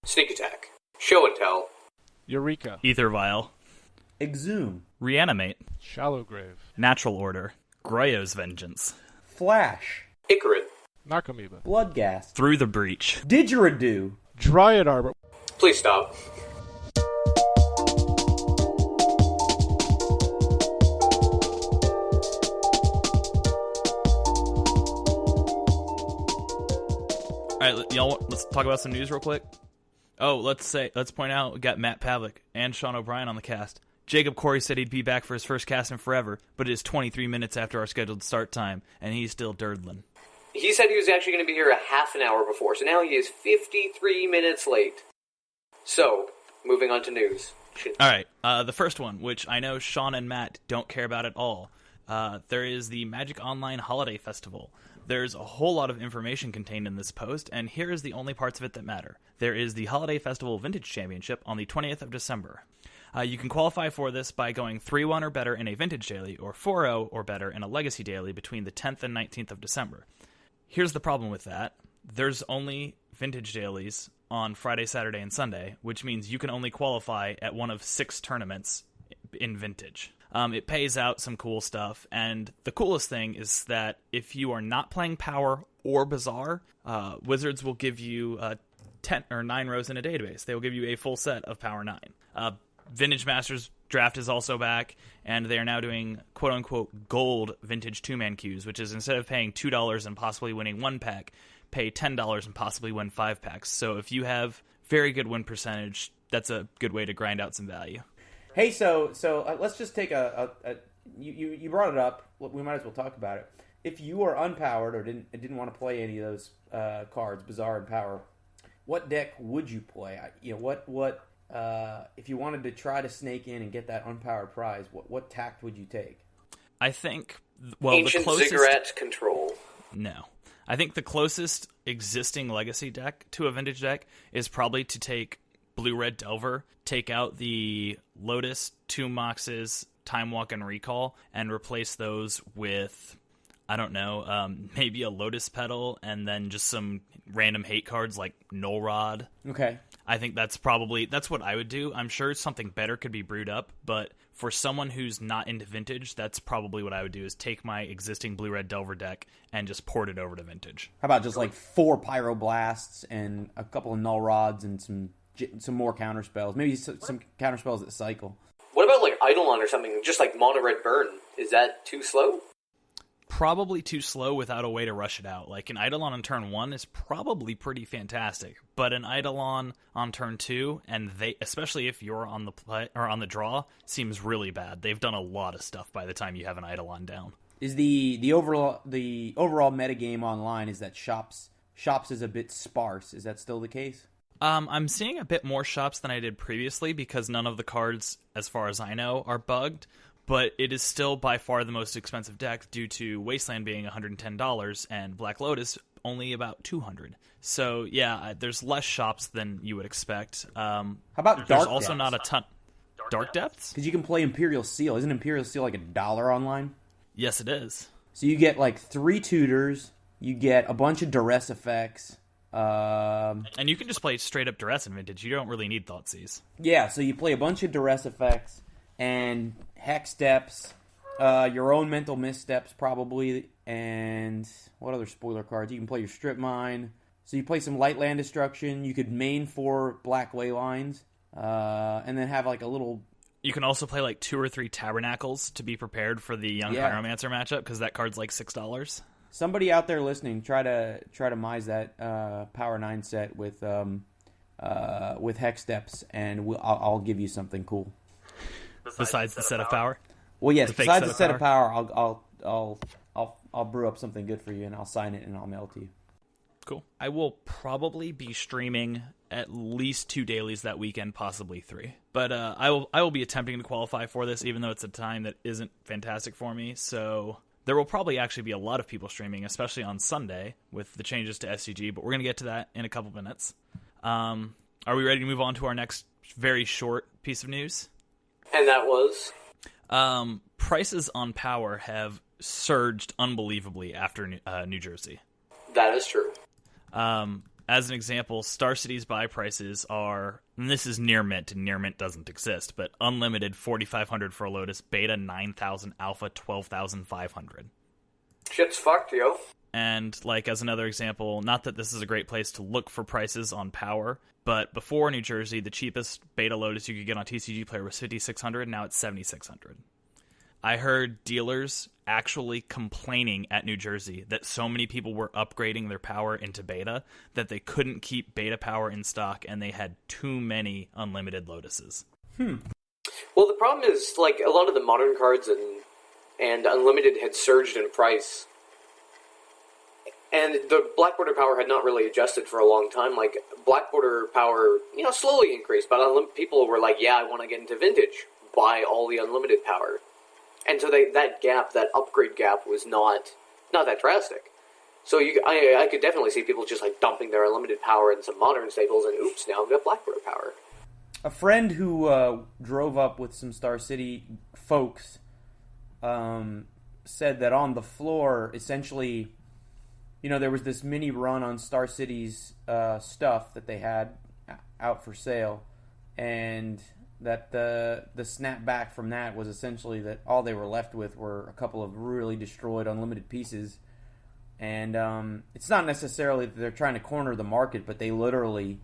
Sneak Attack, Show and Tell, Eureka, Ether Vial, Exhume, Reanimate, Shallow Grave, Natural Order, Groyo's Vengeance, Flash, Icarid, Narcomoeba, Bloodghast, Through the Breach, Didgeridoo, Dryad Arbor. Please stop. Alright, y'all, let's talk about some news real quick. Oh, let's point out, we got Matt Pavlic and Sean O'Brien on the cast. Jacob Kory said he'd be back for his first cast in forever, but it is 23 minutes after our scheduled start time, and he's still durdling. He said he was actually going to be here a half an hour before, so now he is 53 minutes late. So, moving on to news. Alright, the first one, which I know Sean and Matt don't care about at all. There is the Magic Online Holiday Festival. There's a whole lot of information contained in this post, and here is the only parts of it that matter. There is the Holiday Festival Vintage Championship on the 20th of December. You can qualify for this by going 3-1 or better in a Vintage Daily, or 4-0 or better in a Legacy Daily between the 10th and 19th of December. Here's the problem with that. There's only Vintage Dailies on Friday, Saturday, and Sunday, which means you can only qualify at one of 6 tournaments in Vintage. It pays out some cool stuff, and the coolest thing is that if you are not playing Power or Bazaar, Wizards will give you 10 or 9 rows in a database. They will give you a full set of Power 9. Vintage Masters Draft is also back, and they are now doing quote-unquote gold Vintage 2-man queues, which is instead of paying $2 and possibly winning 1 pack, pay $10 and possibly win 5 packs. So if you have very good win percentage, that's a good way to grind out some value. Hey, so let's just take you brought it up. We might as well talk about it. If you are unpowered or didn't want to play any of those cards, Bazaar and Power, what deck would you play? What if you wanted to try to snake in and get that unpowered prize? What tact would you take? I think Ancient the closest Ziggurat Control. No. I think the closest existing Legacy deck to a Vintage deck is probably to take Blue-Red Delver, take out the Lotus, Tomb Moxes, Time Walk, and Recall, and replace those with, I don't know, maybe a Lotus Petal, and then just some random hate cards like Null Rod. Okay. I think that's what I would do. I'm sure something better could be brewed up, but for someone who's not into Vintage, that's probably what I would do, is take my existing Blue-Red Delver deck and just port it over to Vintage. How about just like 4 Pyroblasts and a couple of Null Rods and some more counter spells, maybe some counter spells that cycle. What about like Eidolon or something, just like Mono Red Burn? Is that too slow? Probably too slow without a way to rush it out. Like an Eidolon on turn 1 is probably pretty fantastic, but an Eidolon on turn 2, and especially if you're on the play or on the draw, seems really bad. They've done a lot of stuff by the time you have an Eidolon down. Is the overall metagame online is that shops is a bit sparse? Is that still the case? I'm seeing a bit more shops than I did previously because none of the cards, as far as I know, are bugged, but it is still by far the most expensive deck due to Wasteland being $110 and Black Lotus only about $200. So, yeah, there's less shops than you would expect. How about Dark There's also Depths? not a ton. Dark Depths? Because you can play Imperial Seal. Isn't Imperial Seal like $1 online? Yes, it is. So you get like 3 tutors, you get a bunch of duress effects. And you can just play straight up Duress in Vintage. You don't really need Thoughtseize. Yeah, so you play a bunch of duress effects and hex steps, your own mental missteps probably, and what other spoiler cards? You can play your strip mine. So you play some light land destruction. You could main 4 black ley lines, and then have like a little. You can also play like 2 or 3 Tabernacles to be prepared for the Young Pyromancer matchup because that card's like $6. Somebody out there listening, try to mize that Power 9 set with hex steps, and I'll give you something cool. Besides the set of power. Well, yes. Besides the set of of power, I'll brew up something good for you, and I'll sign it and I'll mail it to you. Cool. I will probably be streaming at least 2 dailies that weekend, possibly 3. But I will be attempting to qualify for this, even though it's a time that isn't fantastic for me. So there will probably actually be a lot of people streaming, especially on Sunday with the changes to SCG. But we're gonna get to that in a couple minutes. Are we ready to move on to our next very short piece of news? And that was? Prices on Power have surged unbelievably after New Jersey. That is true. as an example, Star City's buy prices are, and this is near mint, and near mint doesn't exist, but unlimited 4,500 for a Lotus, beta 9,000, alpha 12,500. Shit's fucked, yo. And, like, as another example, not that this is a great place to look for prices on power, but before New Jersey, the cheapest beta Lotus you could get on TCG Player was 5,600, now it's 7,600. I heard dealers actually complaining at New Jersey that so many people were upgrading their power into beta that they couldn't keep beta power in stock, and they had too many unlimited Lotuses. Well, the problem is, like, a lot of the modern cards and unlimited had surged in price. And the black border power had not really adjusted for a long time. Like, black border power, slowly increased, but people were like, yeah, I want to get into vintage. Buy all the unlimited power. And so that upgrade gap was not that drastic. So I could definitely see people just, like, dumping their unlimited power in some modern staples, and oops, now I've got black border power. A friend who drove up with some Star City folks said that on the floor, essentially, there was this mini run on Star City's stuff that they had out for sale, and that the snapback from that was essentially that all they were left with were a couple of really destroyed unlimited pieces. And it's not necessarily that they're trying to corner the market, but they literally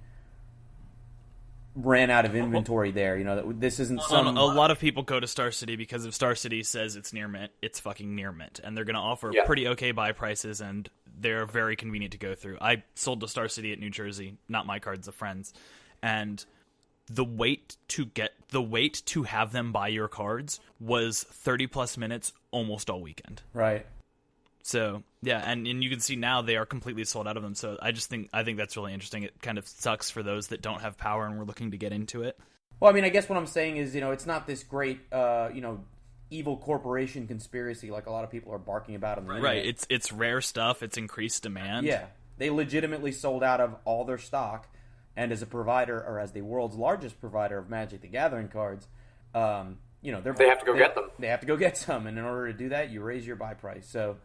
ran out of inventory there. That this isn't some... A lot of people go to Star City because if Star City says it's near mint, it's fucking near mint. And they're going to offer pretty okay buy prices, and they're very convenient to go through. I sold to Star City at New Jersey, not my cards, a friend's. And the wait to have them buy your cards was 30-plus minutes almost all weekend. Right. So, yeah, and you can see now they are completely sold out of them. So I think that's really interesting. It kind of sucks for those that don't have power and we're looking to get into it. Well, I mean, I guess what I'm saying is, it's not this great, evil corporation conspiracy like a lot of people are barking about on the internet. Right, it's rare stuff, it's increased demand. Yeah, they legitimately sold out of all their stock, and as a provider, or as the world's largest provider of Magic the Gathering cards, they have to go get them. They have to go get some, and in order to do that, you raise your buy price. So,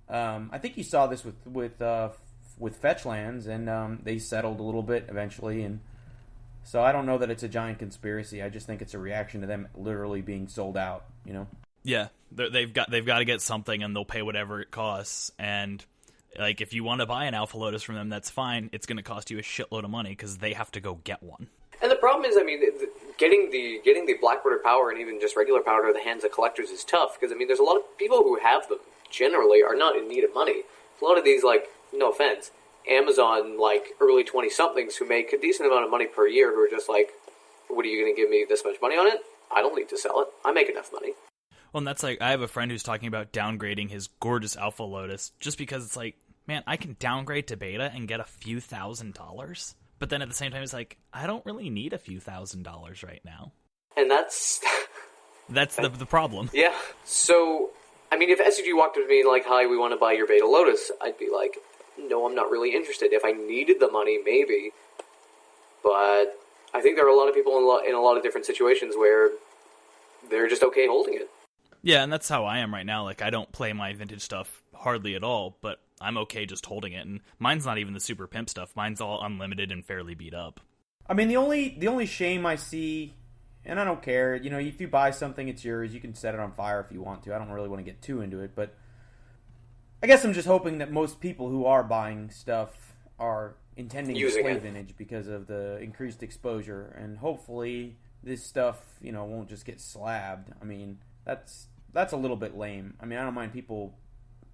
I think you saw this with fetch lands, and they settled a little bit eventually, and so I don't know that it's a giant conspiracy. I just think it's a reaction to them literally being sold out. Yeah, they've got to get something, and they'll pay whatever it costs. And like, if you want to buy an Alpha Lotus from them, that's fine. It's going to cost you a shitload of money because they have to go get one. And the problem is, I mean, getting the black border power and even just regular power to the hands of collectors is tough because, I mean, there's a lot of people who have them generally are not in need of money. A lot of these, like, no offense, Amazon, like, early 20-somethings who make a decent amount of money per year who are just like, what are you going to give me this much money on it? I don't need to sell it. I make enough money. Well, and that's like, I have a friend who's talking about downgrading his gorgeous Alpha Lotus just because it's like, man, I can downgrade to beta and get a few $1,000s. But then at the same time, it's like, I don't really need a few $1,000s right now. And that's... that's the problem. Yeah. So, I mean, if SCG walked up to me like, hi, we want to buy your beta Lotus, I'd be like, no, I'm not really interested. If I needed the money, maybe. But I think there are a lot of people in a lot of different situations where they're just okay holding it. Yeah, and that's how I am right now. Like, I don't play my vintage stuff hardly at all, but I'm okay just holding it. And mine's not even the super pimp stuff. Mine's all unlimited and fairly beat up. I mean, the only shame I see, and I don't care, if you buy something, it's yours. You can set it on fire if you want to. I don't really want to get too into it, but I guess I'm just hoping that most people who are buying stuff are intending to play vintage because of the increased exposure, and hopefully this stuff, won't just get slabbed. I mean, that's a little bit lame. I mean, I don't mind people.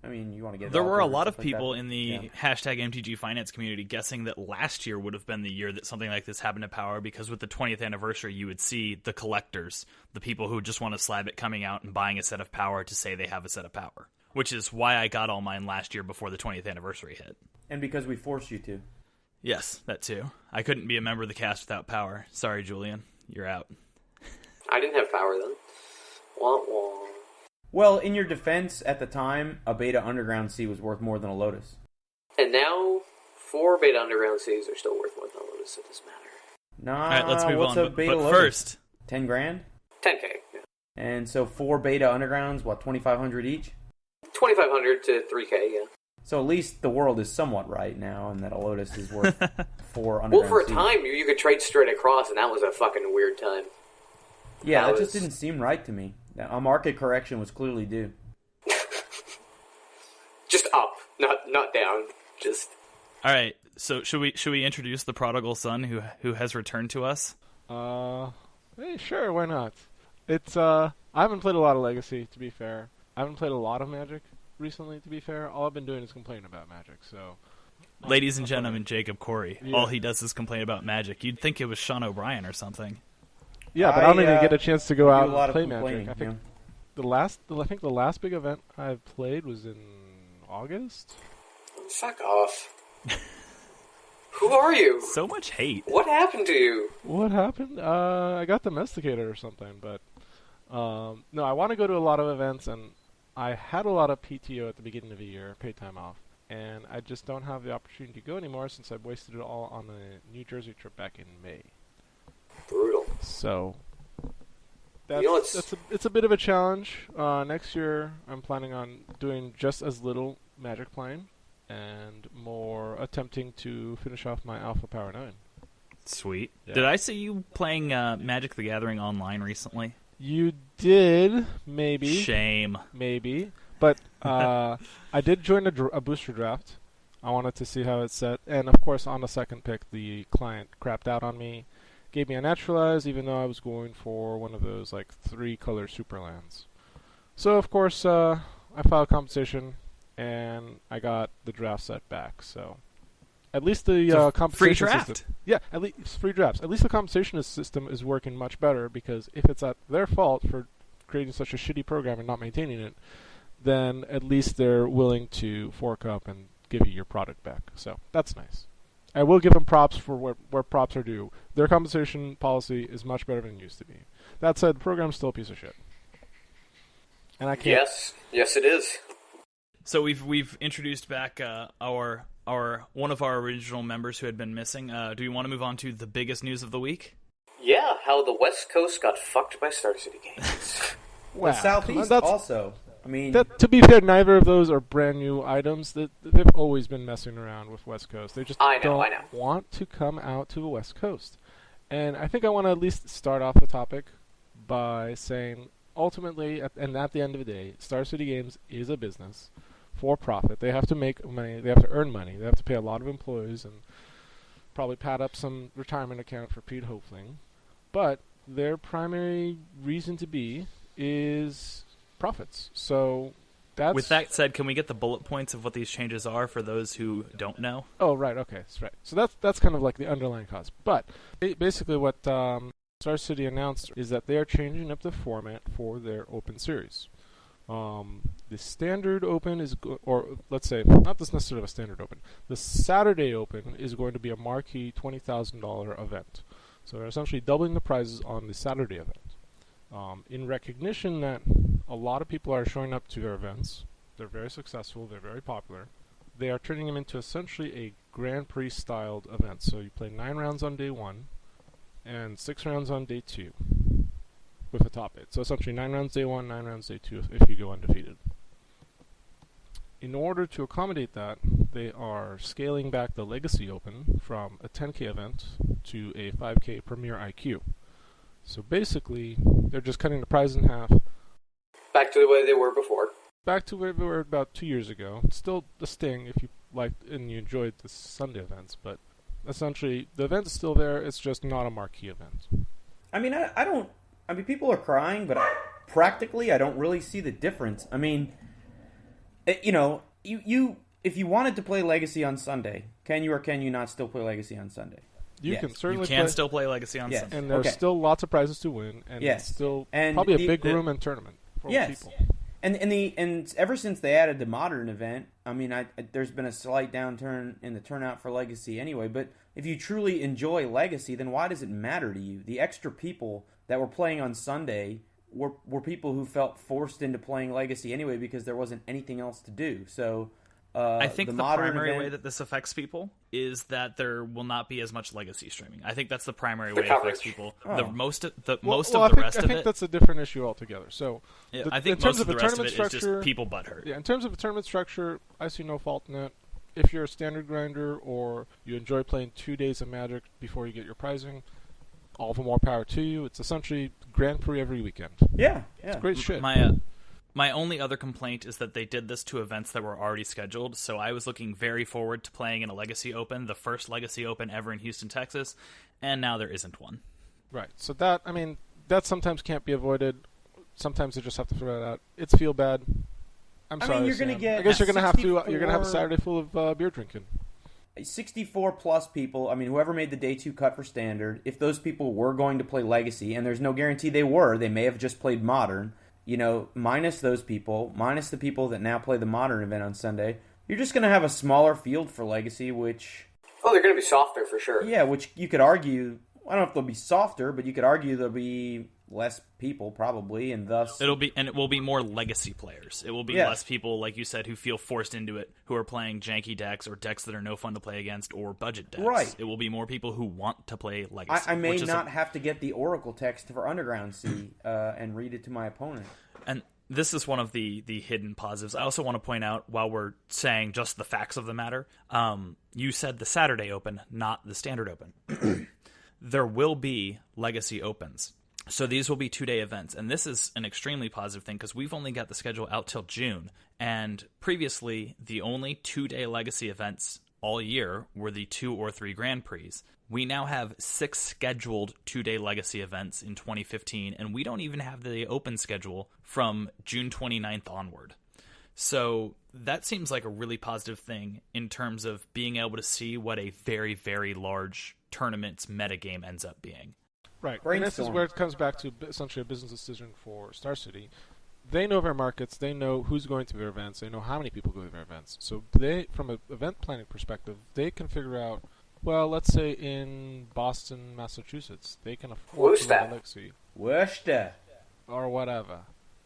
I mean, you want to get. There were a lot of people in the hashtag MTG Finance community guessing that last year would have been the year that something like this happened to Power, because with the 20th anniversary, you would see the collectors, the people who just want to slab it, coming out and buying a set of Power to say they have a set of Power, which is why I got all mine last year before the 20th anniversary hit. And because we forced you to. Yes, that too. I couldn't be a member of the cast without Power. Sorry, Julian. You're out. I didn't have Power then. Wah, wah. Well, in your defense, at the time, a Beta Underground C was worth more than a Lotus. And now, 4 Beta Underground Cs are still worth more than a Lotus. It doesn't matter. Nah, all right, let's move what's on. A Beta but Lotus? First, 10 grand? 10K, yeah. And so 4 Beta Undergrounds, what, 2,500 each? 2,500 to 3K, yeah. So at least the world is somewhat right now, and that a Lotus is worth 4 underground Well, for a seeds. time, you could trade straight across, and that was a fucking weird time. Yeah, that just didn't seem right to me. A market correction was clearly due. Just up, not down. Just All right. So should we introduce the prodigal son who has returned to us? Hey, sure, why not? It's I haven't played a lot of Legacy, to be fair. I haven't played a lot of Magic recently, to be fair. All I've been doing is complaining about Magic, so... Ladies and gentlemen, Jacob Kory. Yeah. All he does is complain about Magic. You'd think it was Sean O'Brien or something. Yeah, but I don't even get a chance to go out do a lot and of play Magic. I think yeah. the last big event I've played was in August. fuck off. Who are you? So much hate. What happened to you? What happened? I got domesticated or something, but no, I want to go to a lot of events, and I had a lot of PTO at the beginning of the year, paid time off, and I just don't have the opportunity to go anymore since I've wasted it all on the New Jersey trip back in May. Brutal. So that's, You know, it's a bit of a challenge. Next year, I'm planning on doing just as little Magic playing and more attempting to finish off my Alpha Power 9. Sweet. Yeah. Did I see you playing Magic the Gathering online recently? You did, maybe. Shame. Maybe. But I did join a booster draft. I wanted to see how it's set. And, of course, on the second pick, the client crapped out on me. Gave me a naturalize, even though I was going for one of those, 3-color super lands. So, of course, I filed compensation, and I got the draft set back. So, at least the compensation free draft. system... Yeah, at least free drafts. At least the compensation system is working much better, because if it's at their fault for creating such a shitty program and not maintaining it, then at least they're willing to fork up and give you your product back. So that's nice. I will give them props for where props are due. Their compensation policy is much better than it used to be. That said, the program's still a piece of shit. And I can't... Yes, it is. So we've introduced back our one of our original members who had been missing. Do you want to move on to the biggest news of the week? Yeah, how the West Coast got fucked by Star City Games. Wow. The Southeast That's- also. I mean, to be fair, neither of those are brand new items. They've always been messing around with West Coast. They just don't want to come out to the West Coast. And I think I want to at least start off the topic by saying, ultimately, and at the end of the day, Star City Games is a business for profit. They have to make money. They have to earn money. They have to pay a lot of employees and probably pad up some retirement account for Pete Hopefling. But their primary reason to be is profits. So that's... With that said, can we get the bullet points of what these changes are for those who don't know? Oh, right. Okay, that's right. So that's kind of like the underlying cause. But basically what Star City announced is that they are changing up the format for their Open Series. The Standard Open is, or let's say, not this necessarily a Standard Open. The Saturday Open is going to be a marquee $20,000 event. So they're essentially doubling the prizes on the Saturday event. In recognition that a lot of people are showing up to their events, they're very successful, they're very popular, they are turning them into essentially a Grand Prix styled event. So you play 9 rounds on day 1 and 6 rounds on day 2 with a top 8. So essentially 9 rounds day 1, 9 rounds day 2 if you go undefeated. In order to accommodate that, they are scaling back the Legacy Open from a 10K event to a 5K Premier IQ. So basically, they're just cutting the prize in half. Back to the way they were before. Back to where they were about 2 years ago. Still the Sting if you liked and you enjoyed the Sunday events, but essentially the event is still there, it's just not a marquee event. I mean, I don't... I mean, people are crying, but practically I don't really see the difference. I mean, you if you wanted to play Legacy on Sunday, can you or can you not still play Legacy on Sunday? You can certainly still play Legacy on Sunday. And there's still lots of prizes to win, and it's still probably a big room and tournament for people. And ever since they added the Modern event, I mean, there's been a slight downturn in the turnout for Legacy anyway, but if you truly enjoy Legacy, then why does it matter to you? The extra people that were playing on Sunday were people who felt forced into playing Legacy anyway because there wasn't anything else to do. So I think the modern primary event, way that this affects people is that there will not be as much legacy streaming. I think that's the primary The way it coverage. affects people. Oh. The most of the I rest of think it. that's a different issue altogether. So, Yeah, the- I think in terms most of the rest of tournament it is structure, just people butthurt. Yeah, in terms of a tournament structure, I see no fault in it. If you're a standard grinder or you enjoy playing 2 days of Magic before you get your prizing, all the more power to you. It's essentially Grand Prix every weekend. yeah. It's great shit. My only other complaint is that they did this to events that were already scheduled, so I was looking very forward to playing in a Legacy Open, the first Legacy Open ever in Houston, Texas, and now there isn't one. Right. So that sometimes can't be avoided. Sometimes they just have to throw it out. It's feel bad. I'm I sorry. mean, you're going to Sam. get. I guess you're going to have to. You're going to have a 64 Saturday full of beer drinking. 64 plus people. I mean, whoever made the day 2 cut for standard, if those people were going to play Legacy, and there's no guarantee they were, they may have just played Modern. You know, minus those people, minus the people that now play the Modern event on Sunday, you're just going to have a smaller field for Legacy, which... Oh, they're going to be softer for sure. Yeah, which you could argue... I don't know if they'll be softer, but you could argue there'll be less people, probably, and thus... It will be more Legacy players. It will be less people, like you said, who feel forced into it, who are playing janky decks or decks that are no fun to play against or budget decks. Right. It will be more people who want to play Legacy. I may not have to get the Oracle text for Underground Sea and read it to my opponent. And this is one of the hidden positives. I also want to point out, while we're saying just the facts of the matter, you said the Saturday Open, not the Standard Open. There will be Legacy Opens. So these will be 2-day events. And this is an extremely positive thing because we've only got the schedule out till June. And previously, the only 2-day Legacy events all year were the 2 or 3 Grand Prix. We now have 6 scheduled 2-day Legacy events in 2015, and we don't even have the open schedule from June 29th onward. So that seems like a really positive thing in terms of being able to see what a very, very large tournament's metagame ends up being. Right. And this is where it comes back to essentially a business decision for Star City. They know their markets. They know who's going to their events. They know how many people go to their events. So they, from an event planning perspective, they can figure out, well, let's say in Boston, Massachusetts, they can afford to run a Legacy. Worcester. Or whatever.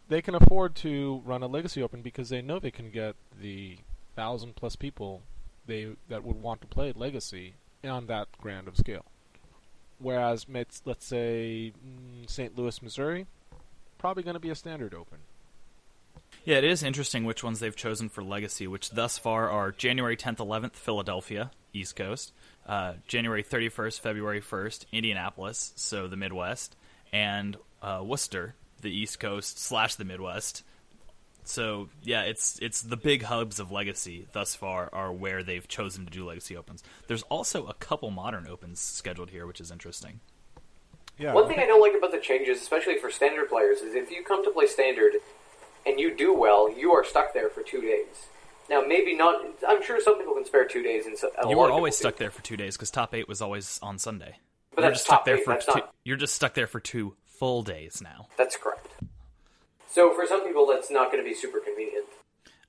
They can afford to run a Legacy Open because they know they can get the 1,000-plus people that would want to play Legacy on that grand of scale. Whereas, let's say, St. Louis, Missouri, probably going to be a Standard Open. Yeah, it is interesting which ones they've chosen for Legacy, which thus far are January 10th, 11th, Philadelphia, East Coast, January 31st, February 1st, Indianapolis, so the Midwest, and Worcester, the East Coast / the Midwest. So, yeah, it's the big hubs of Legacy thus far are where they've chosen to do Legacy Opens. There's also a couple Modern Opens scheduled here, which is interesting. Yeah. One thing I don't like about the changes, especially for Standard players, is if you come to play Standard and you do well, you are stuck there for 2 days. Now, maybe not... I'm sure some people can spare 2 days. And you were always stuck there for 2 days because Top 8 was always on Sunday. But that's Top 8. You're just stuck there for 2 full days now. That's correct. So for some people, that's not going to be super convenient.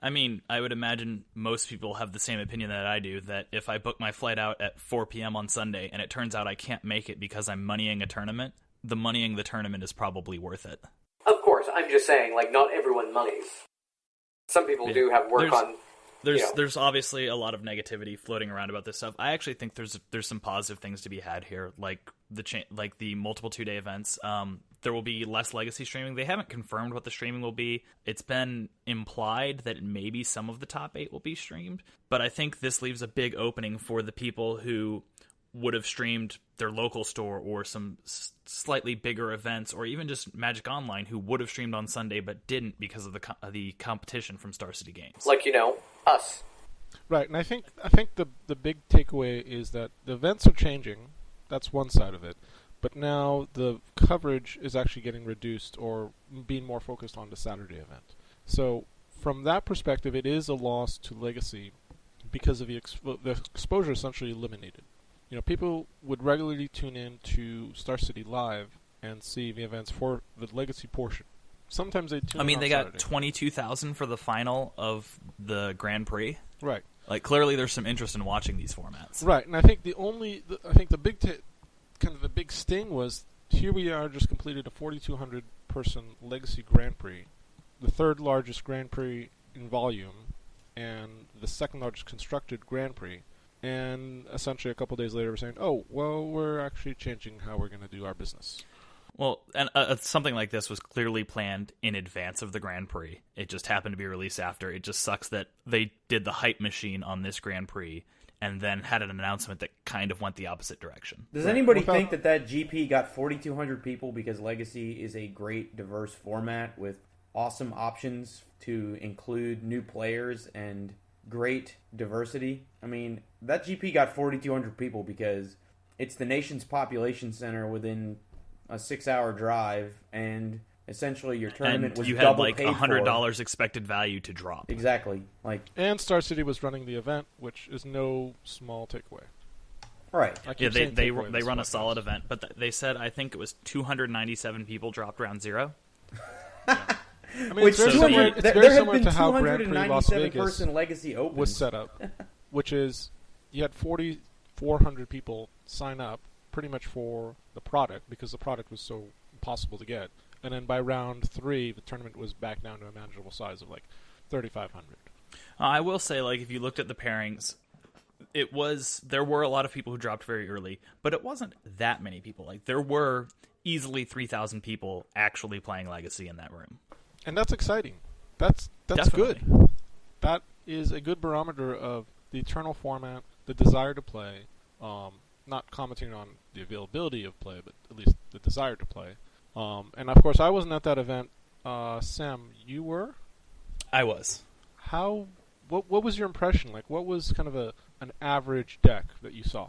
I mean, I would imagine most people have the same opinion that I do, that if I book my flight out at 4 p.m. on Sunday and it turns out I can't make it because I'm moneying a tournament, the moneying the tournament is probably worth it. Of course, I'm just saying, like, not everyone moneys. Some people do have work on... There's obviously a lot of negativity floating around about this stuff. I actually think there's some positive things to be had here, like the multiple 2-day events. There will be less Legacy streaming. They haven't confirmed what the streaming will be. It's been implied that maybe some of the top 8 will be streamed, but I think this leaves a big opening for the people who would have streamed their local store or some slightly bigger events, or even just Magic Online, who would have streamed on Sunday but didn't because of the competition from Star City Games. Like, us. Right, and I think the big takeaway is that the events are changing. That's one side of it. But now the coverage is actually getting reduced or being more focused on the Saturday event. So from that perspective, it is a loss to Legacy because of the exposure essentially eliminated. People would regularly tune in to Star City Live and see the events for the Legacy portion. Sometimes they tune in on they Saturday. got 22,000 for the final of the Grand Prix. Right. Like, clearly there's some interest in watching these formats. Right, and I think the big sting was, here we are, just completed a 4,200 person Legacy Grand Prix, the third largest Grand Prix in volume, and the second largest constructed Grand Prix. And essentially a couple days later we're saying, oh, well, we're actually changing how we're going to do our business. Well, and something like this was clearly planned in advance of the Grand Prix. It just happened to be released after. It just sucks that they did the hype machine on this Grand Prix and then had an announcement that kind of went the opposite direction. Does anybody think that GP got 4,200 people because Legacy is a great, diverse format with awesome options to include new players and great diversity? I mean, that GP got 4,200 people because it's the nation's population center within a 6-hour drive, and essentially your tournament was you double had like paid $100 expected value to drop. Exactly. And Star City was running the event, which is no small takeaway. Right. Yeah, they run a solid event, but they said I think it was 297 people dropped round zero. Yeah. I mean, Which it's very similar to how Grand Prix Las 297 Vegas person Legacy Open was set up, which is you had 4,400 people sign up pretty much for the product because the product was so impossible to get. And then by round 3, the tournament was back down to a manageable size of like 3,500. I will say, like, if you looked at the pairings, there were a lot of people who dropped very early, but it wasn't that many people. Like, there were easily 3,000 people actually playing Legacy in that room. And that's exciting. That's Definitely. good. That is a good barometer of the eternal format, the desire to play, not commenting on the availability of play, but at least the desire to play. And of course, I wasn't at that event. Sam, you were? I was. What was your impression? Like, what was kind of an average deck that you saw?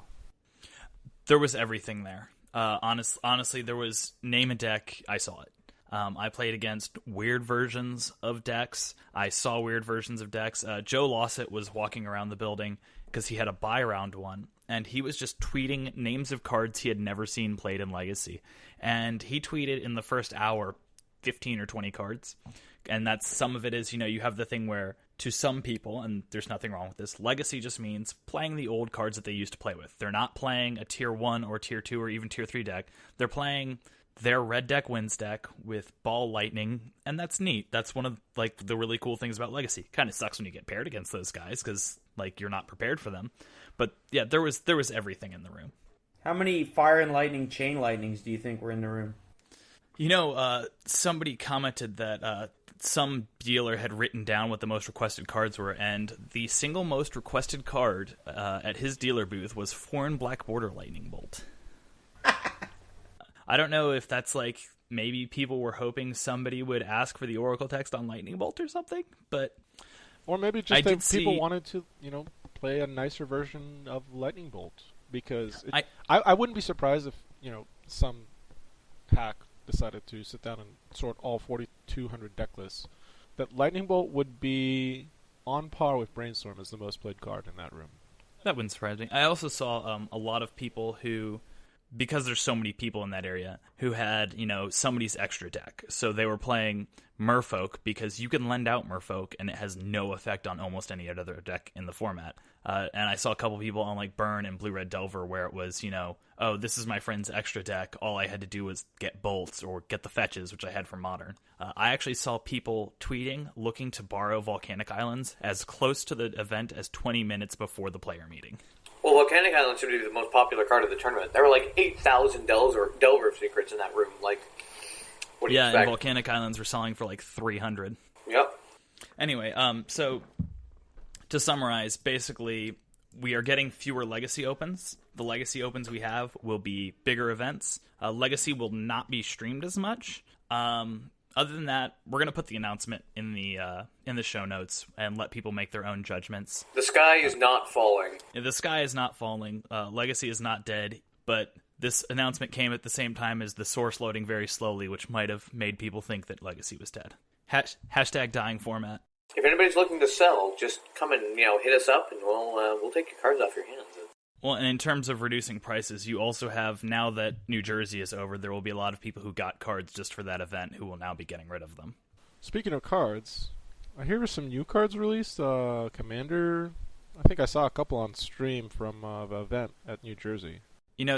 There was everything there. Honestly, there was name a deck, I saw it. I played against weird versions of decks. I saw weird versions of decks. Joe Lawsett was walking around the building because he had a buy round one, and he was just tweeting names of cards he had never seen played in Legacy. And he tweeted in the first hour 15 or 20 cards. And that's some of it is, you have the thing where to some people, and there's nothing wrong with this, Legacy just means playing the old cards that they used to play with. They're not playing a tier 1 or tier 2 or even tier 3 deck. They're playing their red deck wins deck with ball lightning, and that's neat. That's one of the really cool things about Legacy. Kind of sucks when you get paired against those guys because you're not prepared for them. But yeah, there was everything in the room. How many fire and lightning chain lightnings do you think were in the room? Somebody commented that some dealer had written down what the most requested cards were, and the single most requested card at his dealer booth was Foreign Black Border Lightning Bolt. I don't know if that's maybe people were hoping somebody would ask for the Oracle text on Lightning Bolt or something, but or maybe just that people wanted to, play a nicer version of Lightning Bolt because I wouldn't be surprised if some hack decided to sit down and sort all 4,200 deck lists. That Lightning Bolt would be on par with Brainstorm as the most played card in that room. That wouldn't surprise me. I also saw a lot of people who, because there's so many people in that area, who had, somebody's extra deck. So they were playing Merfolk because you can lend out Merfolk and it has no effect on almost any other deck in the format. And I saw a couple people on Burn and Blue Red Delver where it was, oh, this is my friend's extra deck. All I had to do was get bolts or get the fetches, which I had for Modern. I actually saw people tweeting looking to borrow Volcanic Islands as close to the event as 20 minutes before the player meeting. Well, Volcanic Islands should be the most popular card of the tournament. There were 8,000 Delver secrets in that room. What do you expect? And Volcanic Islands were selling for 300. Yep. Anyway, so to summarize, basically, we are getting fewer Legacy Opens. The Legacy Opens we have will be bigger events. Legacy will not be streamed as much. Other than that, we're going to put the announcement in the show notes and let people make their own judgments. The sky is not falling. The sky is not falling. Legacy is not dead, but this announcement came at the same time as the source loading very slowly, which might have made people think that Legacy was dead. Hashtag dying format. If anybody's looking to sell, just come and hit us up, and we'll take your cards off your hands. Well, and in terms of reducing prices, you also have, now that New Jersey is over, there will be a lot of people who got cards just for that event who will now be getting rid of them. Speaking of cards, I hear some new cards released. Commander, I think I saw a couple on stream from the event at New Jersey.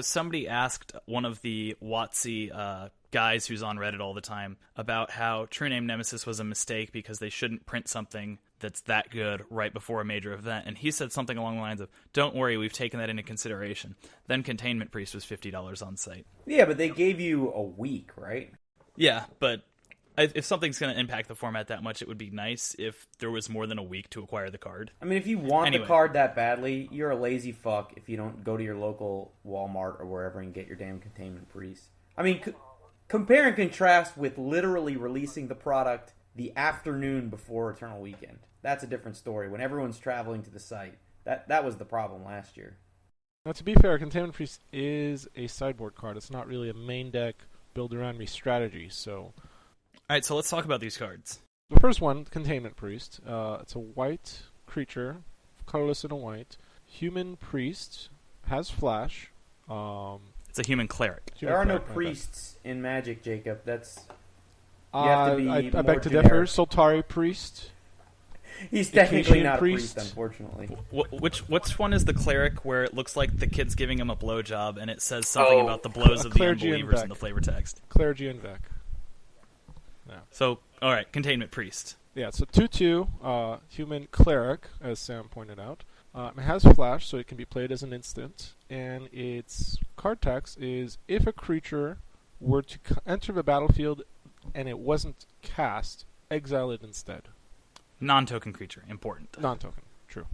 Somebody asked one of the WotC Guys who's on Reddit all the time about how True Name Nemesis was a mistake because they shouldn't print something that's that good right before a major event. And he said something along the lines of, don't worry, we've taken that into consideration. Then Containment Priest was $50 on site. Yeah, but they gave you a week, right? Yeah, but if something's going to impact the format that much, it would be nice if there was more than a week to acquire the card. I mean, if you want Anyway. the card that badly, you're a lazy fuck if you don't go to your local Walmart or wherever and get your damn Containment Priest. I mean, compare and contrast with literally releasing the product the afternoon before Eternal Weekend. That's a different story. When everyone's traveling to the site. That was the problem last year. Now, to be fair, Containment Priest is a sideboard card. It's not really a main deck build around me strategy, so... Alright, so let's talk about these cards. The first one, Containment Priest. It's a white creature, colorless and a white. Human Priest, has flash. It's a human cleric. There are no cleric, my bad. priests in Magic, Jacob. That's... You have to be I more beg to generic. differ. Soltari Priest. He's technically Occasion not a priest. priest, unfortunately. Which one is the cleric where it looks like the kid's giving him a blowjob and it says something about the blows of the Clergy and unbelievers Beck. in the flavor text? Clergy and Vec. So, alright, Containment Priest. Yeah, it's a 2/2 human cleric, as Sam pointed out. It has flash, so it can be played as an instant. And its card text is, if a creature were to enter the battlefield and it wasn't cast, exile it instead. Non-token creature, important. Non-token, true.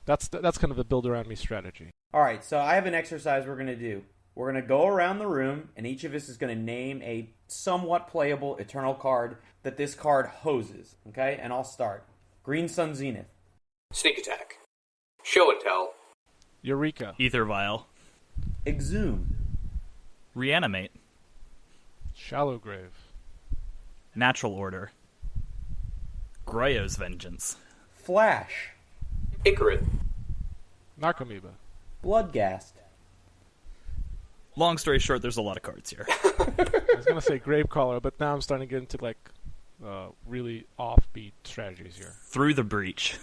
That's kind of the build around me strategy. All right, so I have an exercise we're going to do. We're going to go around the room, and each of us is going to name a somewhat playable Eternal card that this card hoses. Okay, and I'll start. Green Sun Zenith. Sneak Attack. Show and Tell. Eureka. Ether Vial. Exhume. Reanimate. Shallow Grave. Natural Order. Grayo's Vengeance. Flash. Icarid. Narcomoeba. Bloodgast. Long story short, there's a lot of cards here. I was going to say Gravecaller, but now I'm starting to get into like really offbeat strategies here. Through the Breach.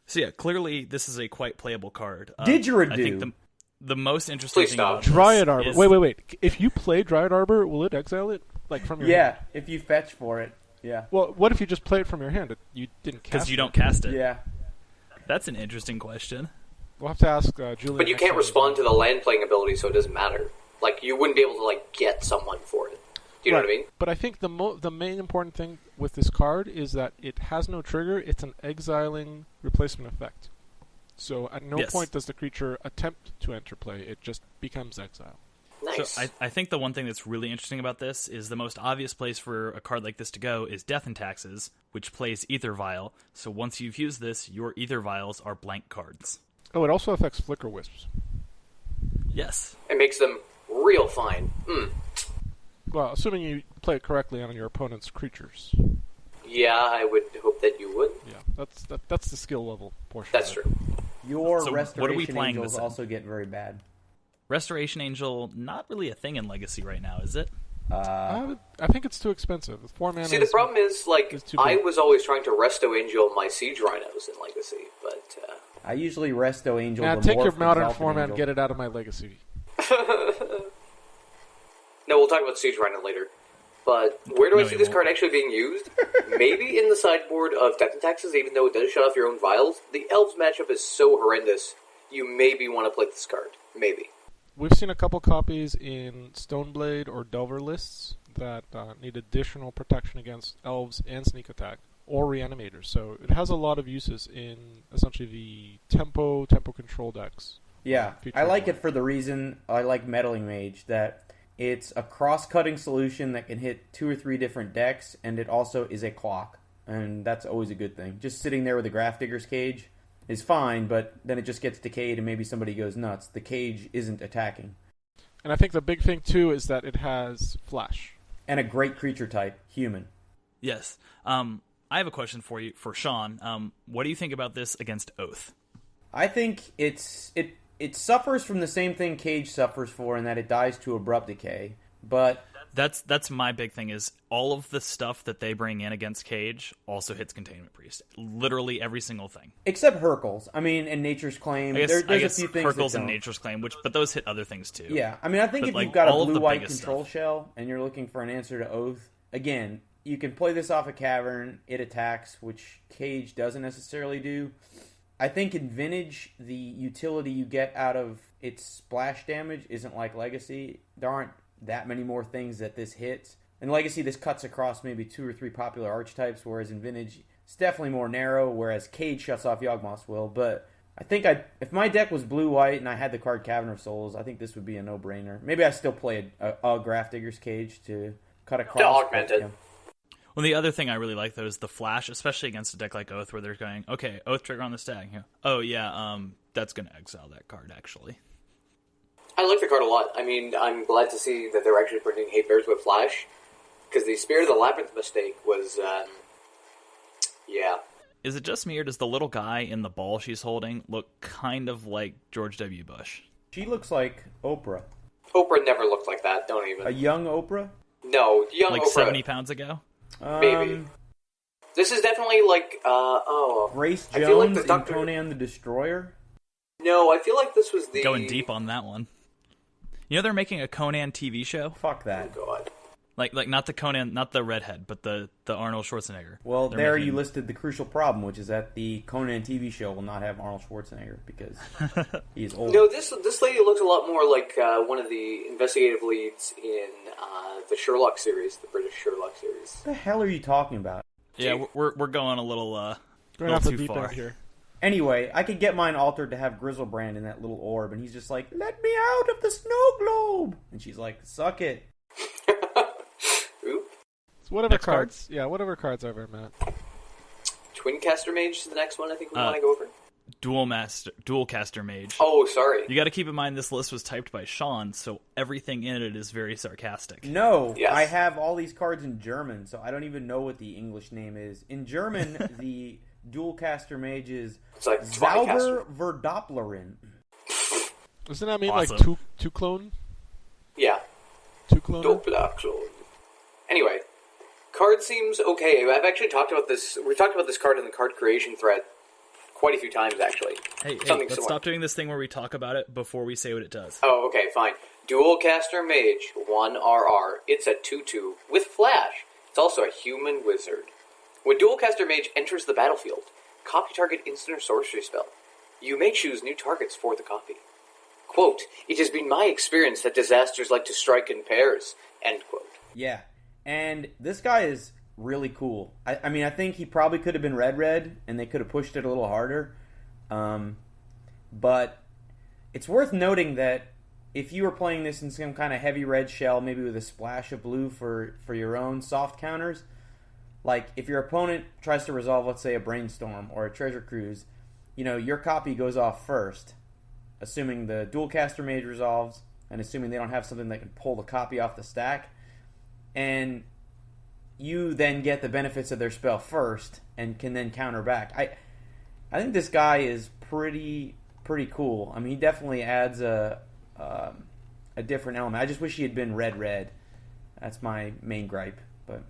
So yeah, clearly this is a quite playable card. Didgeridoo. I think the most interesting Please thing stop. about this Dryad Arbor. is- Wait. If you play Dryad Arbor, will it exile it? Like from your Yeah, hand? if you fetch for it. Yeah. Well, what if you just play it from your hand? You didn't cast Because you it? don't cast it. Yeah. That's an interesting question. We'll have to ask Julian. But you next can't time. respond to the land playing ability, so it doesn't matter. Like, you wouldn't be able to, like, get someone for it. Do you know what I mean? But I think the main important thing with this card is that it has no trigger. It's an exiling replacement effect. So at no Yes. point does the creature attempt to enter play. It just becomes exile. Nice. So I think the one thing that's really interesting about this is the most obvious place for a card like this to go is Death and Taxes, which plays Ether Vial. So once you've used this, your Ether Vials are blank cards. Oh, it also affects Flicker Wisps. Yes. It makes them real fine. Well, assuming you play it correctly on your opponent's creatures. Yeah, I would hope that you would. Yeah, that's the skill level portion. That's of it. true. Your So what are we Restoration playing Angels this in? also get very bad. Restoration Angel, not really a thing in Legacy right now, is it? I think it's too expensive. 4 mana. See, the problem is, like, It's too I big. was always trying to Resto Angel my Siege Rhinos in Legacy, but, I usually Resto Angel Now the take your Morph modern Exalted format Angel. and get it out of my legacy. No, we'll talk about Siege Rhino later. But where do No, I see we this won't. card actually being used? Maybe in the sideboard of Death and Taxes, even though it does shut off your own vials. The Elves matchup is so horrendous, you maybe want to play this card. Maybe. We've seen a couple copies in Stoneblade or Delver lists that need additional protection against elves and sneak attack, or reanimators. So it has a lot of uses in essentially the tempo control decks. Yeah, Feature I like one. it for the reason I like Meddling Mage, that it's a cross-cutting solution that can hit 2 or 3 different decks, and it also is a clock, and that's always a good thing. Just sitting there with a Graph Digger's Cage is fine, but then it just gets decayed and maybe somebody goes nuts. The cage isn't attacking. And I think the big thing too is that it has flash. And a great creature type, human. Yes. I have a question for you, for Sean. What do you think about this against Oath? I think it suffers from the same thing Cage suffers for in that it dies to abrupt decay, but That's my big thing is all of the stuff that they bring in against Cage also hits Containment Priest. Literally every single thing. Except Hercules. I mean, and Nature's Claim. I There's guess a few things Hercules that and don't. Nature's Claim, but those hit other things too. Yeah, I mean, I think But, if like, you've got a all of the blue-white biggest control stuff. shell and you're looking for an answer to Oath, again, you can play this off a Cavern. It attacks, which Cage doesn't necessarily do. I think in Vintage, the utility you get out of its splash damage isn't like Legacy. There aren't that many more things that this hits. In Legacy, this cuts across maybe 2 or 3 popular archetypes, whereas in Vintage, it's definitely more narrow, whereas Cage shuts off Yawgmoth's Will. But I think if my deck was blue-white and I had the card Cavern of Souls, I think this would be a no-brainer. Maybe I still play a Grafdigger's Cage to cut across. To augment it. Yeah. Well, the other thing I really like, though, is the flash, especially against a deck like Oath, where they're going, okay, Oath trigger on the stack. Yeah. Oh, yeah, that's going to exile that card, actually. I like the card a lot. I mean, I'm glad to see that they're actually printing Hate Bears with Flash, because the Spirit of the Labyrinth mistake was, yeah. Is it just me, or does the little guy in the ball she's holding look kind of like George W. Bush? She looks like Oprah. Oprah never looked like that, don't even. A young Oprah? No, young Like Oprah. 70 pounds ago? Maybe. This is definitely like, Grace I feel like Jones the in Doctor... Conan the Destroyer? No, I feel like this was the... Going deep on that one. You know they're making a Conan TV show? Fuck that. Oh, God. Like not the Conan, not the redhead, but the Arnold Schwarzenegger. Well, They're there making- you listed the crucial problem, which is that the Conan TV show will not have Arnold Schwarzenegger because he is old. No, this lady looks a lot more like one of the investigative leads in the Sherlock series, the British Sherlock series. What the hell are you talking about? Yeah, we're going a little Going off the too deep far end here. Anyway, I could get mine altered to have Grizzlebrand in that little orb, and he's just like, "Let me out of the snow globe," and she's like, "Suck it." Oop. So whatever Next card. cards, yeah, whatever cards are there, Matt. Twincaster Mage is the next one I think we want to go over. Dualcaster Mage. Oh, sorry. You got to keep in mind this list was typed by Sean, so everything in it is very sarcastic. No, Yes. I have all these cards in German, so I don't even know what the English name is. In German, the Dualcaster Mage is It's like Zweicaster. Zauberverdopplerin. Doesn't that mean Awesome. like two clone? Yeah. Two clone? Doppler-Clone. Anyway, card seems okay. I've actually talked about this. We talked about this card in the card creation thread quite a few times, actually. Hey, Something let's similar. stop doing this thing where we talk about it before we say what it does. Oh, okay, fine. Dualcaster Mage, 1/RR. It's a 2/2 with Flash. It's also a human wizard. When Dualcaster Mage enters the battlefield, copy target instant or sorcery spell. You may choose new targets for the copy. Quote, "It has been my experience that disasters like to strike in pairs." End quote. Yeah, and this guy is really cool. I mean, I think he probably could have been red, and they could have pushed it a little harder. But it's worth noting that if you were playing this in some kind of heavy red shell, maybe with a splash of blue for your own soft counters, like if your opponent tries to resolve, let's say, a Brainstorm or a Treasure Cruise, you know, your copy goes off first, assuming the Dualcaster Mage resolves, and assuming they don't have something that can pull the copy off the stack, and you then get the benefits of their spell first and can then counter back. I think this guy is pretty cool. I mean, he definitely adds a different element. I just wish he had been red. That's my main gripe. But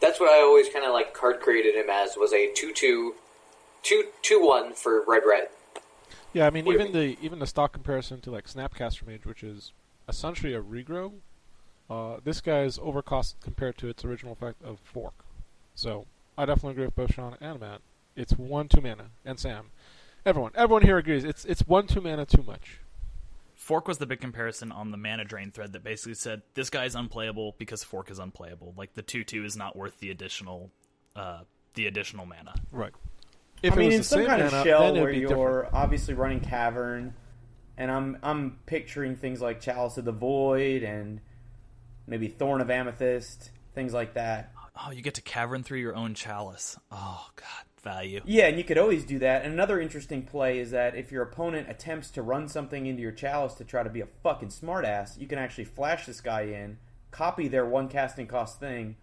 That's what I always kind of like card created him as, was a 2/2, 2/1 for red. Yeah, I mean, What do you even the stock comparison to like Snapcaster Mage, which is essentially a regrow, this guy is overcost compared to its original effect of Fork. So I definitely agree with both Sean and Matt. It's 1/2 mana, and Sam. Everyone here agrees. It's 1/2 mana too much. Fork was the big comparison on the mana drain thread that basically said this guy's unplayable because Fork is unplayable. Like the 2/2 is not worth the additional mana. Right. I mean, was in the some same kind of mana, shell then it'd where be you're different. obviously running Cavern, and I'm picturing things like Chalice of the Void and maybe Thorn of Amethyst, things like that. Oh, you get to cavern through your own chalice. Oh, God, value. Yeah, and you could always do that. And another interesting play is that if your opponent attempts to run something into your Chalice to try to be a fucking smartass, you can actually flash this guy in, copy their one casting cost thing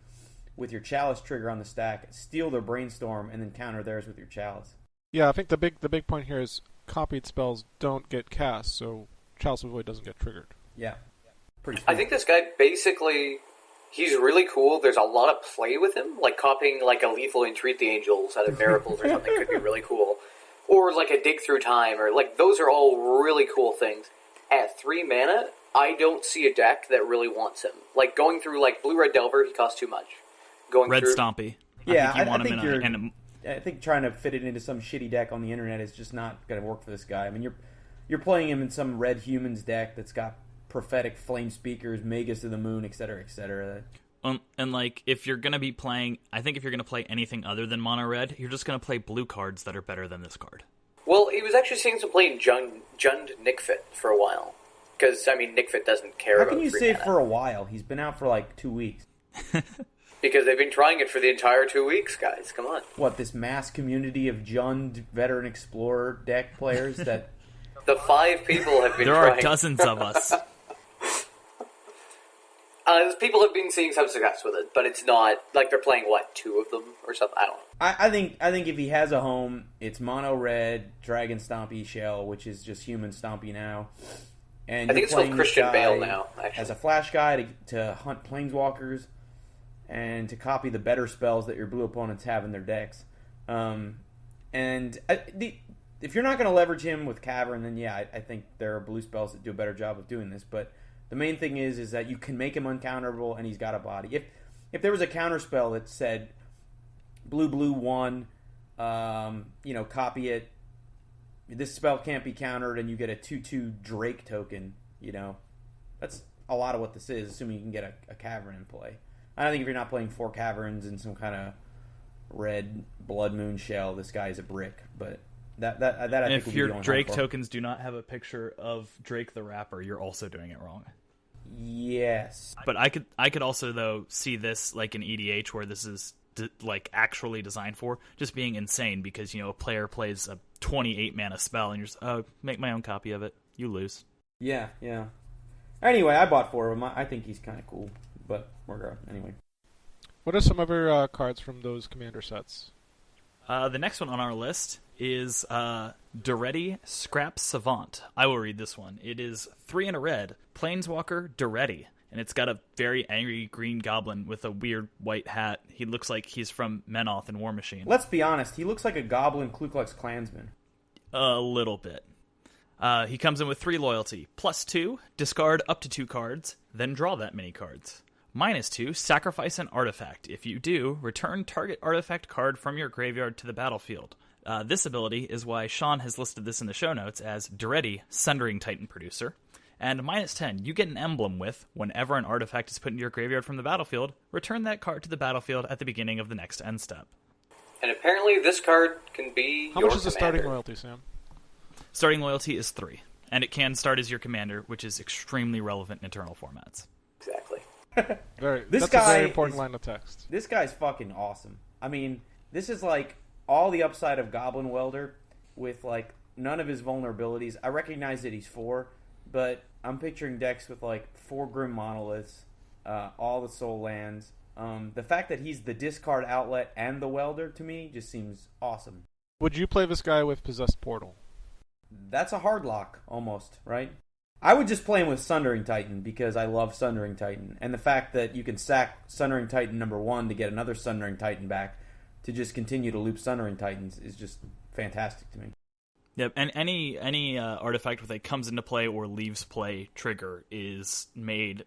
with your Chalice trigger on the stack, steal their Brainstorm, and then counter theirs with your Chalice. Yeah, I think the big point here is copied spells don't get cast, so Chalice of Void doesn't get triggered. Yeah. Pretty I sweet. think this guy basically He's really cool. There's a lot of play with him, like copying like a lethal Entreat the Angels out of Miracles or something could be really cool. Or like a Dig Through Time, or like those are all really cool things. At 3 mana, I don't see a deck that really wants him. Like going through like Blue-Red Delver, he costs too much. Going Red through... Stompy. Yeah, I I think trying to fit it into some shitty deck on the internet is just not going to work for this guy. I mean, you're playing him in some Red Humans deck that's got Prophetic Flame Speakers, Magus of the Moon, etc., etc. And like, if you're going to be playing, I think if you're going to play anything other than mono red, you're just going to play blue cards that are better than this card. Well, he was actually seeing some playing Jund Nickfit for a while. Because, I mean, Nickfit doesn't care about How can you 3 say mana. for a while? He's been out for like 2 weeks. Because they've been trying it for the entire 2 weeks, guys. Come on. What, this mass community of Jund Veteran Explorer deck players that... The 5 people have been There trying. are dozens of us. People have been seeing some success with it, but it's not like they're playing, 2 of them or something? I don't know. I think if he has a home, it's mono red, Dragon Stompy Shell, which is just human Stompy now. And I think it's called Christian Bale now, actually. As a flash guy to hunt Planeswalkers and to copy the better spells that your blue opponents have in their decks. If you're not going to leverage him with Cavern, then yeah, I think there are blue spells that do a better job of doing this. But the main thing is that you can make him uncounterable, and he's got a body. If there was a counter spell that said blue 1, copy it, this spell can't be countered, and you get a 2/2 Drake token, that's a lot of what this is, assuming you can get a Cavern in play. I don't think if you're not playing 4 Caverns and some kind of red Blood Moon shell, this guy is a brick. But that I think if will your be going Drake home for. tokens do not have a picture of Drake the Rapper, you're also doing it wrong. Yes. But I could also though see this like an EDH where this is actually designed for just being insane because a player plays a 28 mana spell and you're just make my own copy of it. You lose. Yeah. Anyway, I bought 4 of them. I think he's kind of cool, but anyway. What are some other cards from those commander sets? The next one on our list is Daretti Scrap Savant. I will read this one. It is 3 and a red, Planeswalker Daretti, and it's got a very angry green goblin with a weird white hat. He looks like he's from Menoth and War Machine. Let's be honest, he looks like a goblin Ku Klux Klansman. A little bit. He comes in with 3 loyalty. +2, discard up to 2 cards, then draw that many cards. -2, sacrifice an artifact. If you do, return target artifact card from your graveyard to the battlefield. This ability is why Sean has listed this in the show notes as Daretti, Sundering Titan Producer. And -10, you get an emblem with, whenever an artifact is put into your graveyard from the battlefield, return that card to the battlefield at the beginning of the next end step. And apparently this card can be How your much is the starting commander. royalty, Sam? Starting loyalty is 3, and it can start as your commander, which is extremely relevant in Eternal formats. Exactly. That's a very important line of text. This guy's fucking awesome. I mean, this is like all the upside of Goblin Welder with like none of his vulnerabilities. I recognize that he's 4, but I'm picturing decks with like 4 Grim Monoliths, all the Soul Lands. The fact that he's the discard outlet and the Welder to me just seems awesome. Would you play this guy with Possessed Portal? That's a hard lock, almost, right? I would just play him with Sundering Titan because I love Sundering Titan. And the fact that you can sack Sundering Titan number 1 to get another Sundering Titan back to just continue to loop Sundering Titans is just fantastic to me. Yep, and any artifact with a comes into play or leaves play trigger is made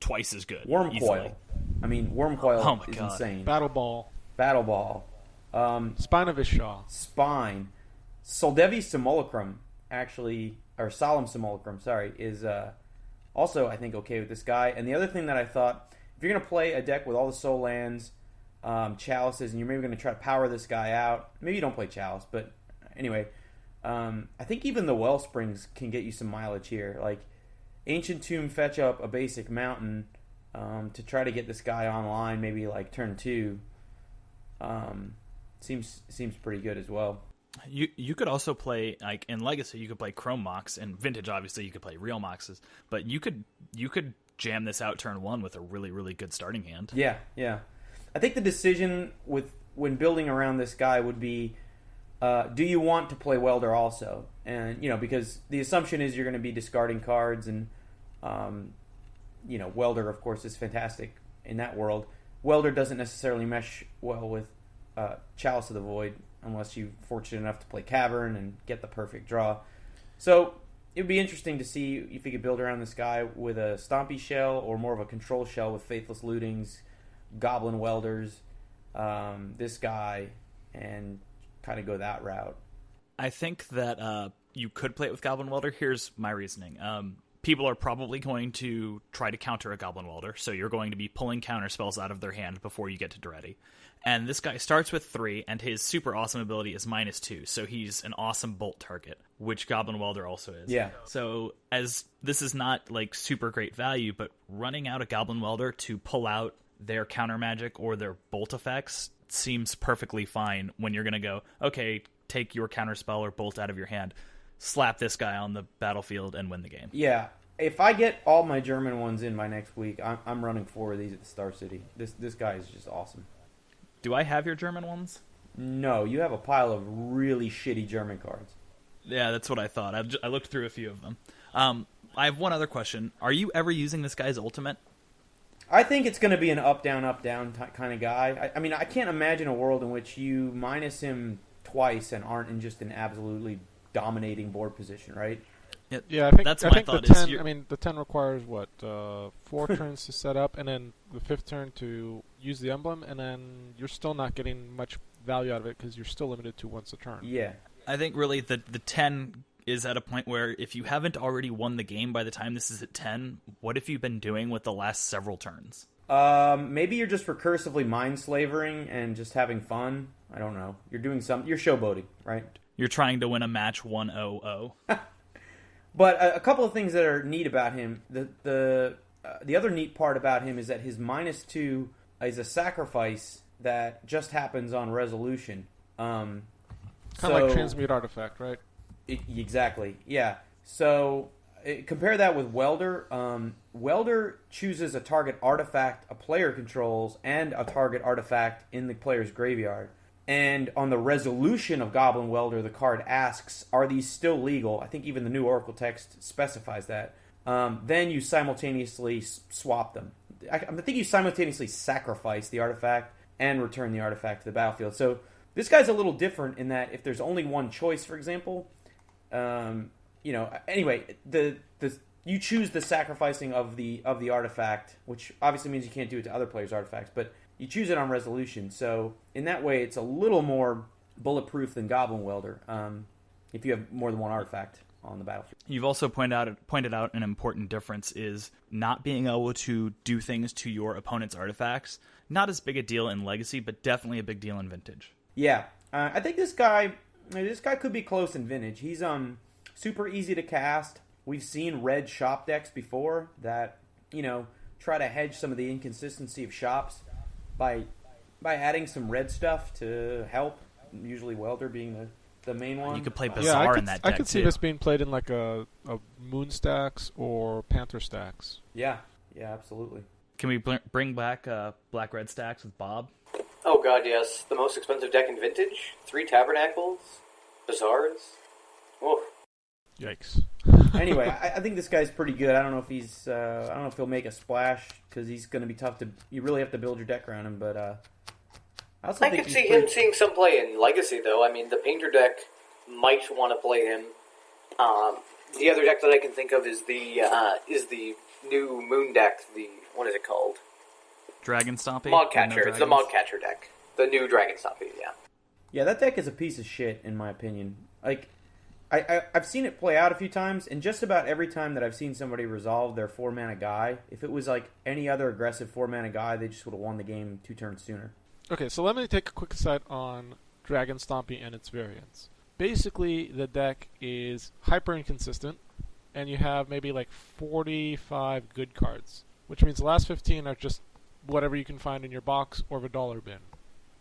twice as good. Worm easily. Coil. I mean, Worm Coil Oh my is God. insane. Battle Ball. Battle Ball. Spine of Ishal. Spine. Soldevi Simulacrum, actually, or Solemn Simulacrum, sorry, is also, I think, okay with this guy. And the other thing that I thought, if you're going to play a deck with all the Soul Lands, Chalices, and you're maybe going to try to power this guy out, maybe you don't play Chalice, but anyway, I think even the Wellsprings can get you some mileage here. Like, Ancient Tomb fetch up a basic mountain to try to get this guy online, maybe like turn 2. Seems pretty good as well. You could also play, like in Legacy, you could play Chrome Mox, and Vintage obviously you could play Real Moxes, but you could jam this out turn 1 with a really, really good starting hand. Yeah. I think the decision when building around this guy would be, do you want to play Welder also? And because the assumption is you're going to be discarding cards, and Welder of course is fantastic in that world. Welder doesn't necessarily mesh well with Chalice of the Void unless you're fortunate enough to play Cavern and get the perfect draw. So it would be interesting to see if you could build around this guy with a Stompy Shell or more of a Control Shell with Faithless Lootings, Goblin Welders, this guy, and kind of go that route. I think that you could play it with Goblin Welder. Here's my reasoning. People are probably going to try to counter a Goblin Welder, so you're going to be pulling counter spells out of their hand before you get to Daretti. And this guy starts with 3, and his super awesome ability is -2, so he's an awesome bolt target, which Goblin Welder also is. Yeah. So as this is not like super great value, but running out a Goblin Welder to pull out their counter magic or their bolt effects seems perfectly fine when you're going to go, okay, take your counter spell or bolt out of your hand, slap this guy on the battlefield, and win the game. Yeah. If I get all my German ones in by next week, I'm running 4 of these at the Star City. This guy is just awesome. Do I have your German ones? No, you have a pile of really shitty German cards. Yeah, that's what I thought. I looked through a few of them. I have one other question. Are you ever using this guy's ultimate? I think it's going to be an up-down kind of guy. I mean, I can't imagine a world in which you minus him twice and aren't in just an absolutely dominating board position, right? Yeah, I think that's I my think thought. the 10. I mean, the 10 requires what 4 turns to set up, and then the 5th turn to use the emblem, and then you're still not getting much value out of it because you're still limited to once a turn. Yeah, I think really the 10 is at a point where if you haven't already won the game by the time this is at 10, what have you been doing with the last several turns? Maybe you're just recursively mind slavering and just having fun. I don't know. You're doing you're showboating, right? You're trying to win a match 1-0-0. But a couple of things that are neat about him. The other neat part about him is that his -2 is a sacrifice that just happens on resolution. Kind of like Transmute Artifact, right? Exactly, yeah. So compare that with Welder. Welder chooses a target artifact a player controls and a target artifact in the player's graveyard. And on the resolution of Goblin Welder, the card asks, are these still legal? I think even the new Oracle text specifies that. Then you simultaneously swap them. I think you simultaneously sacrifice the artifact and return the artifact to the battlefield. So this guy's a little different in that if there's only one choice, for example, anyway, you choose the sacrificing of the artifact, which obviously means you can't do it to other players' artifacts, but you choose it on resolution. So in that way, it's a little more bulletproof than Goblin Welder if you have more than one artifact on the battlefield. You've also pointed out an important difference is not being able to do things to your opponent's artifacts. Not as big a deal in Legacy, but definitely a big deal in Vintage. Yeah, I think this guy could be close in Vintage. He's super easy to cast. We've seen red shop decks before that try to hedge some of the inconsistency of shops by adding some red stuff to help. Usually Welder being the main one. You could play Bazaar in that deck I could see this being played in like a Moon Stacks or Panther Stacks. Yeah, absolutely. Can we bring back Black Red Stacks with Bob? Oh god, yes. The most expensive deck in Vintage? 3 Tabernacles? Bazaars? Woof. Yikes. Anyway, I think this guy's pretty good. I don't know if he'll make a splash because he's going to be tough to. You really have to build your deck around him. But I could see him seeing some play in Legacy, though. I mean, the Painter deck might want to play him. The other deck that I can think of is the new Moon deck. What is it called? Dragon Stompy. Mogcatcher. It's the Mogcatcher deck. The new Dragon Stompy. Yeah. Yeah, that deck is a piece of shit in my opinion. Like. I've seen it play out a few times, and just about every time that I've seen somebody resolve their 4-mana guy, if it was like any other aggressive 4-mana guy, they just would have won the game 2 turns sooner. Okay, so let me take a quick aside on Dragon Stompy and its variants. Basically, the deck is hyper inconsistent, and you have maybe like 45 good cards, which means the last 15 are just whatever you can find in your box or the dollar bin.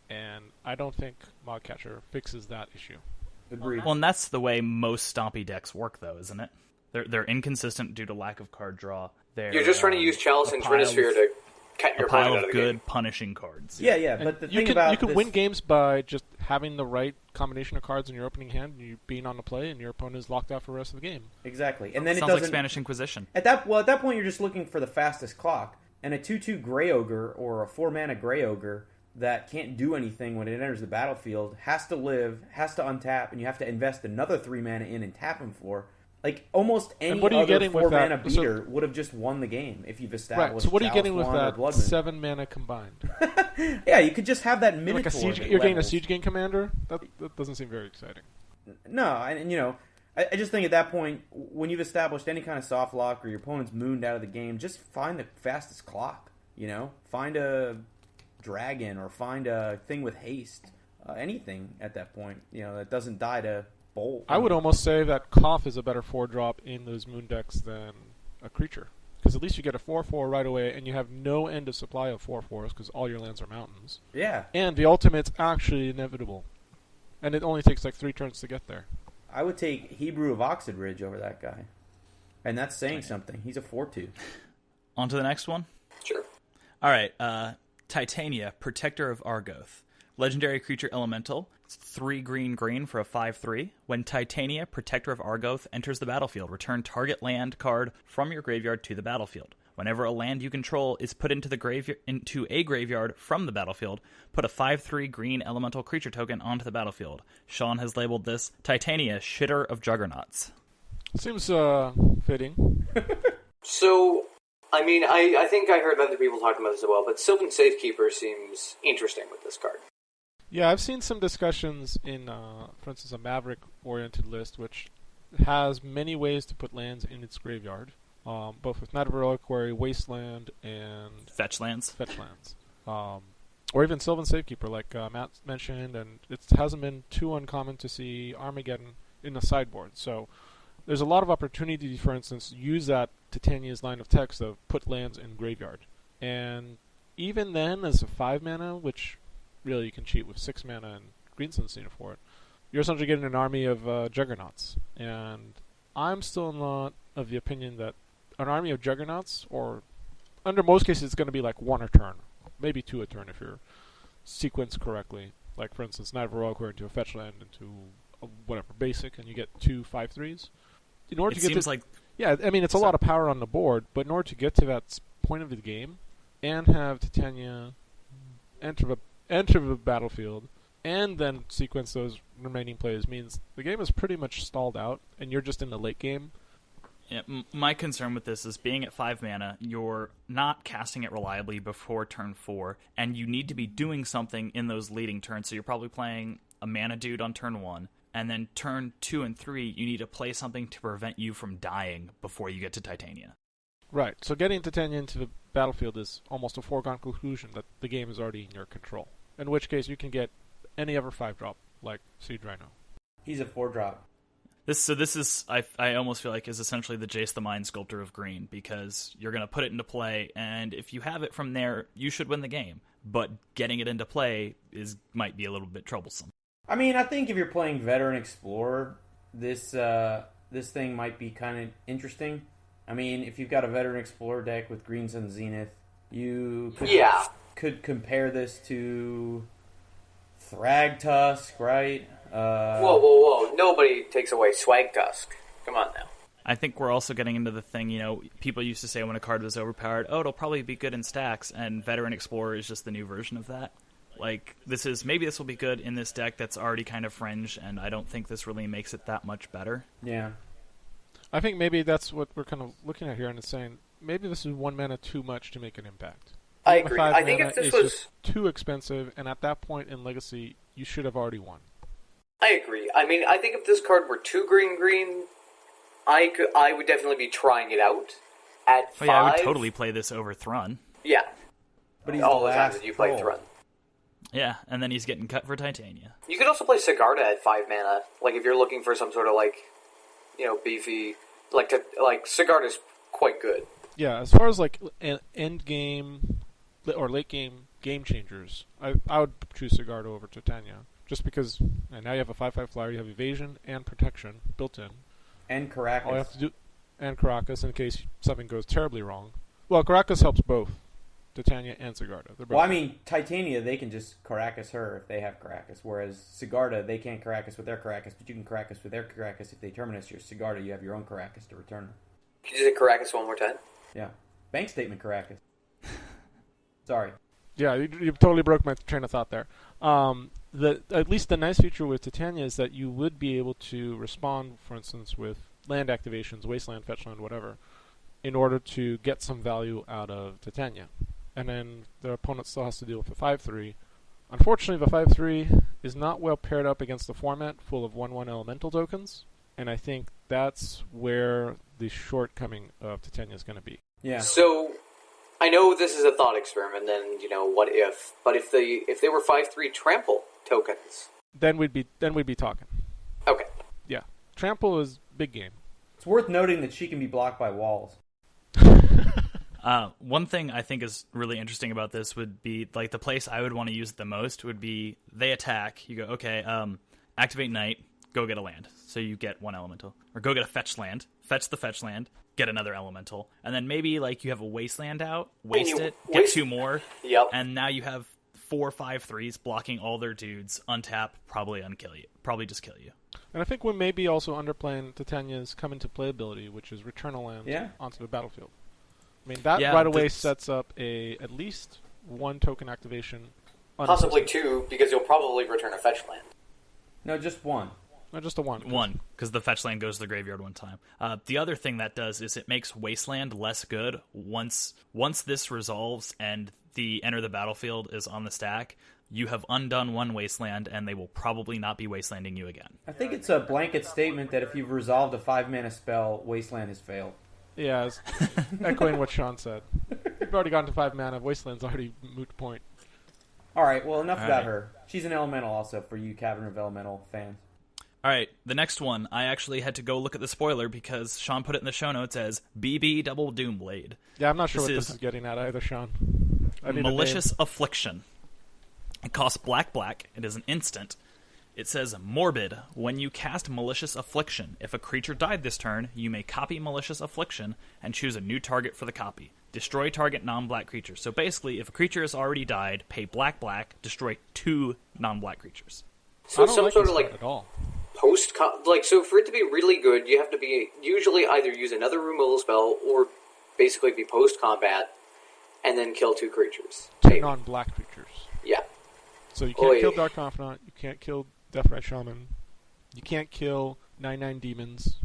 And I don't think Mogcatcher fixes that issue. Agreed. Well, and that's the way most Stompy decks work, though, isn't it? They're inconsistent due to lack of card draw. You're just trying to use Chalice and Trinisphere to cut your opponent out of the game. Good punishing cards. Yeah, but the thing about you can win games by just having the right combination of cards in your opening hand, and you being on the play, and your opponent is locked out for the rest of the game. Exactly, and then Sounds like Spanish Inquisition. At that point, you're just looking for the fastest clock. And a 2/2 Grey Ogre or a 4-mana Grey Ogre that can't do anything when it enters the battlefield has to live, has to untap, and you have to invest another 3 mana in and tap him for. Like, almost any other 4-mana beater would have just won the game if you've established. Right, so what are you getting with that Bloodmoon. 7 mana combined? Yeah, you could just have that Minotaur. Like a siege, you're getting a Siege Game Commander? That doesn't seem very exciting. No, and I just think at that point, when you've established any kind of soft lock or your opponent's mooned out of the game, just find the fastest clock. Find a dragon or find a thing with haste. Anything at that point, that doesn't die to bolt. I would almost say that Cough is a better 4-drop in those moon decks than a creature. Because at least you get a 4/4 right away, and you have no end of supply of 4/4s because all your lands are mountains. Yeah. And the ultimate's actually inevitable. And it only takes like 3 turns to get there. I would take Hebrew of Oxenridge over that guy. And that's saying something. He's a 4/2. On to the next one? Sure. All right. Titania, Protector of Argoth. Legendary creature elemental. It's 3 green for a 5/3. When Titania, Protector of Argoth, enters the battlefield, return target land card from your graveyard to the battlefield. Whenever a land you control is put into a graveyard from the battlefield, put a 5/3 green elemental creature token onto the battlefield. Sean has labeled this Titania, Shitter of Juggernauts. Seems fitting. So, I mean, I think I heard other people talking about this as well, but Sylvan Safekeeper seems interesting with this card. Yeah, I've seen some discussions in, for instance, a Maverick-oriented list, which has many ways to put lands in its graveyard, both with Knight of Reliquary, Wasteland, and Fetch lands. Or even Sylvan Safekeeper, like Matt mentioned, and it hasn't been too uncommon to see Armageddon in the sideboard. So there's a lot of opportunity, for instance, use that Titania's line of text of put lands in graveyard. And even then, as a 5 mana, which really you can cheat with 6 mana and Green Sun Cedar for it, you're essentially getting an army of Juggernauts. And I'm still not of the opinion that an army of Juggernauts, or under most cases it's going to be like 1 a turn, maybe 2 a turn if you're sequenced correctly. Like, for instance, Knight of Reliquary into a fetch land into a whatever basic, and you get 2 5/3s. In order to get to, yeah, I mean, it's a lot of power on the board, but in order to get to that point of the game and have Titania enter the battlefield and then sequence those remaining plays means the game is pretty much stalled out, and you're just in the late game. Yeah, my concern with this is being at 5 mana, you're not casting it reliably before turn 4, and you need to be doing something in those leading turns. So you're probably playing a mana dude on turn 1, and then turn 2 and 3, you need to play something to prevent you from dying before you get to Titania. Right, so getting Titania into the battlefield is almost a foregone conclusion that the game is already in your control. In which case, you can get any other 5-drop, like Siege Rhino. He's a 4-drop. This is, I almost feel like, is essentially the Jace the Mind Sculptor of green, because you're going to put it into play, and if you have it from there, you should win the game. But getting it into play might be a little bit troublesome. I mean, I think if you're playing Veteran Explorer, this thing might be kind of interesting. I mean, if you've got a Veteran Explorer deck with Green Sun Zenith, you could compare this to Thragtusk, right? Whoa. Nobody takes away Swag Tusk. Come on now. I think we're also getting into the thing, people used to say when a card was overpowered, oh, it'll probably be good in stacks, and Veteran Explorer is just the new version of that. Like, maybe this will be good in this deck that's already kind of fringe, and I don't think this really makes it that much better. Yeah. I think maybe that's what we're kind of looking at here, and it's saying maybe this is 1 mana too much to make an impact. I agree. I think if this was just too expensive, and at that point in Legacy, you should have already won. I agree. I mean, I think if this card were 2 green, I would definitely be trying it out. At 5, yeah, I would totally play this over Thrun. Yeah, but he's all the the time last that you play Thrun. Yeah, and then he's getting cut for Titania. You could also play Sigarda at 5 mana. Like, if you're looking for some sort of, beefy... Sigarda's quite good. Yeah, as far as, end game or late game changers, I would choose Sigarda over Titania. Just because now you have a 5/5 flyer, you have evasion and protection built in. And Caracas. All you have to do... And Caracas, in case something goes terribly wrong. Well, Caracas helps both Titania and Sigarda. Well, I mean, Titania, they can just Caracas her if they have Caracas, whereas Sigarda, they can't Caracas with their Caracas, but you can Caracas with their Caracas. If they terminus your Sigarda, you have your own Caracas to return. Can you say Caracas one more time? Yeah. Bank statement Caracas. Sorry. Yeah, you totally broke my train of thought there. At least the nice feature with Titania is that you would be able to respond, for instance, with land activations, wasteland, fetchland, whatever, in order to get some value out of Titania. And then the opponent still has to deal with the 5/3. Unfortunately, the 5/3 is not well paired up against the format full of 1/1 elemental tokens, and I think that's where the shortcoming of Titania is going to be. Yeah. So, I know this is a thought experiment, then, what if? But if they were 5/3 trample tokens? Then we'd be talking. Okay. Yeah. Trample is big game. It's worth noting that she can be blocked by walls. One thing I think is really interesting about this would be, like, the place I would want to use it the most would be they attack. You go, okay, activate Knight, go get a land. So you get one elemental. Or go get a fetch land, fetch the fetch land, get another elemental. And then maybe, like, you have a wasteland out, waste it, get two more. Yep. And now you have 4 5/3s blocking all their dudes, untap, probably unkill you. Probably just kill you. And I think we may be also underplaying Titania's come into playability, which is return a land onto the battlefield. I mean, that right away sets up at least one token activation. Possibly two, because you'll probably return a fetch land. No, just one. No, just a one. One, because the fetch land goes to the graveyard one time. The other thing that does is it makes Wasteland less good once this resolves and the enter the battlefield is on the stack. You have undone one Wasteland, and they will probably not be Wastelanding you again. I think it's a blanket statement that if you've resolved a 5-mana spell, Wasteland has failed. Yeah, it's echoing what Sean said. You've already gotten to 5 mana. Wasteland's already moot point. All right, well, enough about her. She's an elemental also for you Cavern of Elemental fans. All right, the next one, I actually had to go look at the spoiler because Sean put it in the show notes as BB Double Doomblade. Yeah, I'm not sure what this is getting at either, Sean. Malicious Affliction. It costs black. It is an instant. It says, Morbid. When you cast Malicious Affliction, if a creature died this turn, you may copy Malicious Affliction and choose a new target for the copy. Destroy target non-black creature. So basically, if a creature has already died, pay black, destroy 2 non-black creatures. So some sort of at all. So for it to be really good, you have to be usually either use another removal spell or basically be post-combat and then kill 2 creatures. 2 non-black creatures. Yeah. So you can't kill Dark Confidant, you can't kill Deathray Shaman, you can't kill 9/9 Demons.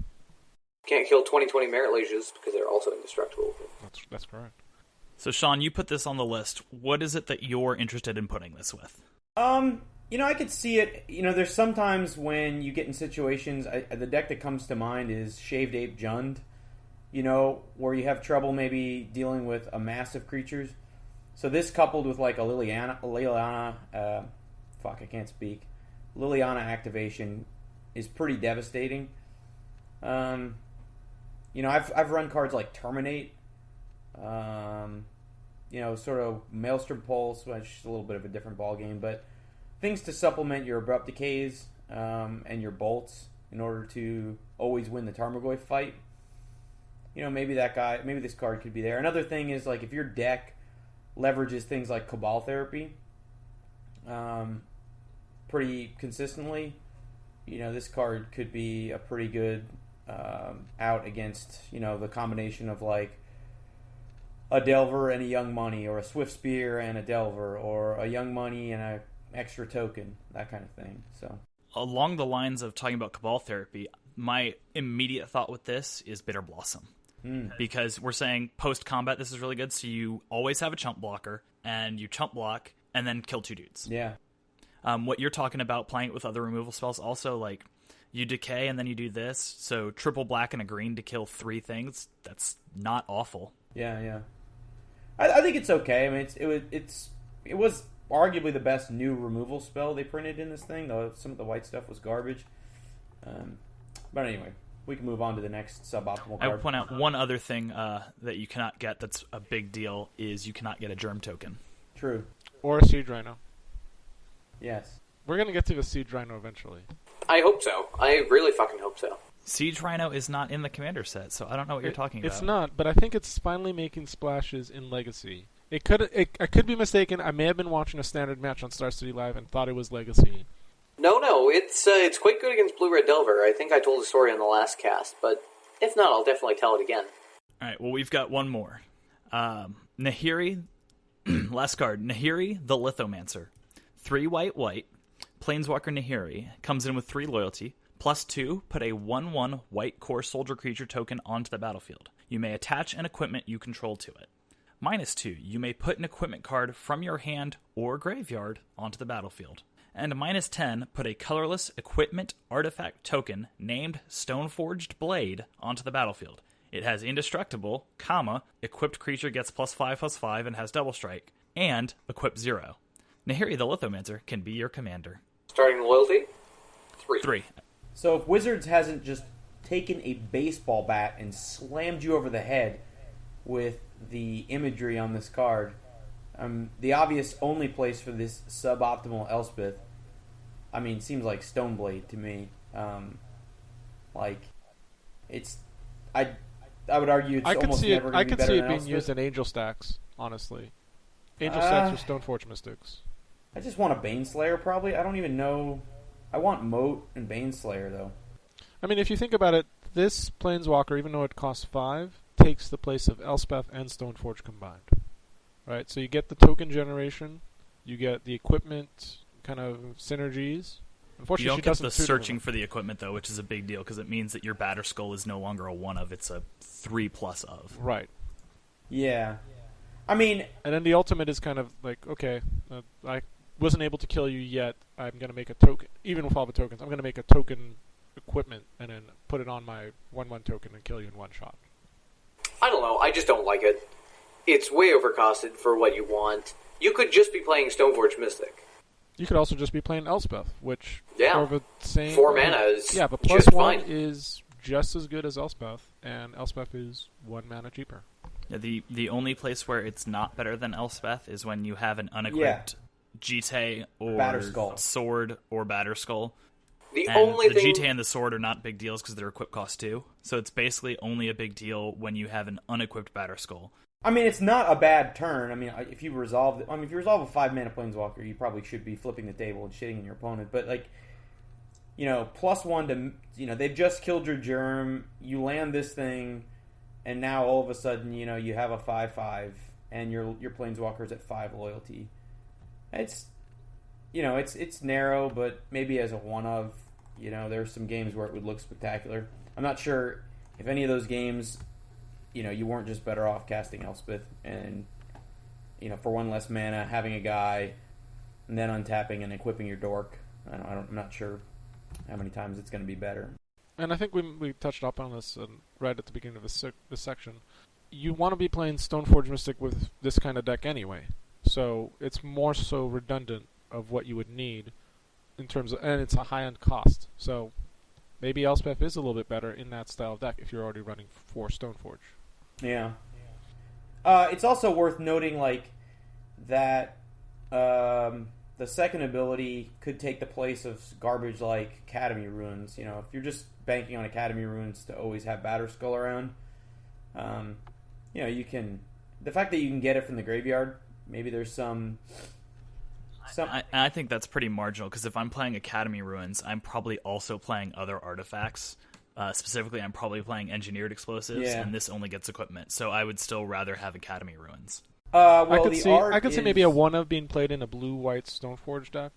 Can't kill 20/20 Merit Legions because they're also indestructible. That's correct. So Sean, you put this on the list. What is it that you're interested in putting this with? I could see it. There's sometimes when you get in situations, the deck that comes to mind is Shaved Ape Jund, where you have trouble maybe dealing with a mass of creatures. So this coupled with like a Liliana activation is pretty devastating. I've run cards like Terminate, sort of Maelstrom Pulse, which is a little bit of a different ballgame, but things to supplement your Abrupt Decays and your Bolts in order to always win the Tarmogoyf fight. Maybe this card could be there. Another thing is, like, if your deck leverages things like Cabal Therapy pretty consistently, this card could be a pretty good out against, the combination of, like, a Delver and a Young Money, or a Swift Spear and a Delver, or a Young Money and a extra token, that kind of thing. So along the lines of talking about Cabal Therapy, my immediate thought with this is Bitter Blossom. Because we're saying post-combat this is really good, so you always have a chump blocker, and you chump block, and then kill 2 dudes. Yeah. What you're talking about, playing it with other removal spells, also, like, you decay and then you do this, so triple black and a green to kill 3 things, that's not awful. Yeah. I think it's okay. I mean, it was arguably the best new removal spell they printed in this thing, though some of the white stuff was garbage. But anyway, we can move on to the next suboptimal card. I would point out one other thing that you cannot get that's a big deal is you cannot get a Germ token. True. Or a Siege Rhino. Yes. We're going to get to the Siege Rhino eventually. I hope so. I really fucking hope so. Siege Rhino is not in the Commander set, so I don't know what you're talking about. It's not, but I think it's finally making splashes in Legacy. I could be mistaken. I may have been watching a standard match on Star City Live and thought it was Legacy. No, it's quite good against Blue Red Delver. I think I told the story in the last cast, but if not, I'll definitely tell it again. All right, well, we've got one more. Nahiri, Last card, Nahiri the Lithomancer. 3 white, Planeswalker Nahiri. Comes in with 3 loyalty. +2, put a 1/1 white core soldier creature token onto the battlefield. You may attach an equipment you control to it. -2, you may put an equipment card from your hand or graveyard onto the battlefield. And -10, put a colorless equipment artifact token named Stoneforged Blade onto the battlefield. It has indestructible, equipped creature gets +5/+5 and has double strike, and equip 0. Nahiri the Lithomancer can be your commander. Starting loyalty? 3. So if Wizards hasn't just taken a baseball bat and slammed you over the head with the imagery on this card, the obvious only place for this suboptimal Elspeth, seems like Stoneblade to me. I would argue it's almost never going to be better than Elspeth. I could see it being used in Angel stacks, honestly. Angel stacks or Stoneforge Mystics. I just want a Baneslayer, probably. I don't even know. I want Moat and Baneslayer, though. If you think about it, this Planeswalker, even though it costs 5, takes the place of Elspeth and Stoneforge combined. Right? So you get the token generation, you get the equipment kind of synergies. Unfortunately, you don't she get doesn't the suit searching them. for the equipment, though, which is a big deal, because it means that your Batterskull is no longer a 1 of, it's a 3+ of. Right. Yeah. And then the ultimate is kind of like, okay, I wasn't able to kill you yet, I'm going to make a token, even with all the tokens, I'm going to make a token equipment and then put it on my 1/1 token and kill you in one shot. I don't know, I just don't like it. It's way overcosted for what you want. You could just be playing Stoneforge Mystic. You could also just be playing Elspeth, which Yeah. for the same 4 mana is yeah, but just +1 fine. is just as good as Elspeth, and Elspeth is 1 mana cheaper. Yeah, the only place where it's not better than Elspeth is when you have an unequipped Jite or Batterskull. Sword or Batterskull. The And only the thing... Jite and the Sword are not big deals because their equip cost 2. So it's basically only a big deal when you have an unequipped Batterskull. It's not a bad turn. If you resolve a 5-mana Planeswalker, you probably should be flipping the table and shitting in your opponent. But +1 to, they've just killed your Germ. You land this thing, and now all of a sudden, you have a 5/5, and your Planeswalker's at 5 loyalty. It's narrow, but maybe as a 1 of, there's some games where it would look spectacular. I'm not sure if any of those games, you weren't just better off casting Elspeth and, for 1 less mana, having a guy, and then untapping and equipping your Dork. I'm not sure how many times it's going to be better. And I think we touched up on this right at the beginning of this section. You want to be playing Stoneforge Mystic with this kind of deck anyway. So it's more so redundant of what you would need in terms of, and it's a high-end cost. So maybe Elspeth is a little bit better in that style of deck if you're already running 4 Stoneforge. Yeah. It's also worth noting, that the second ability could take the place of garbage like Academy Ruins. If you're just banking on Academy Ruins to always have Batterskull around, you can... The fact that you can get it from the graveyard, maybe there's some... I think that's pretty marginal, because if I'm playing Academy Ruins, I'm probably also playing other artifacts. Specifically, I'm probably playing Engineered Explosives, and this only gets equipment. So I would still rather have Academy Ruins. I could see maybe a 1 of being played in a blue-white Stoneforge deck.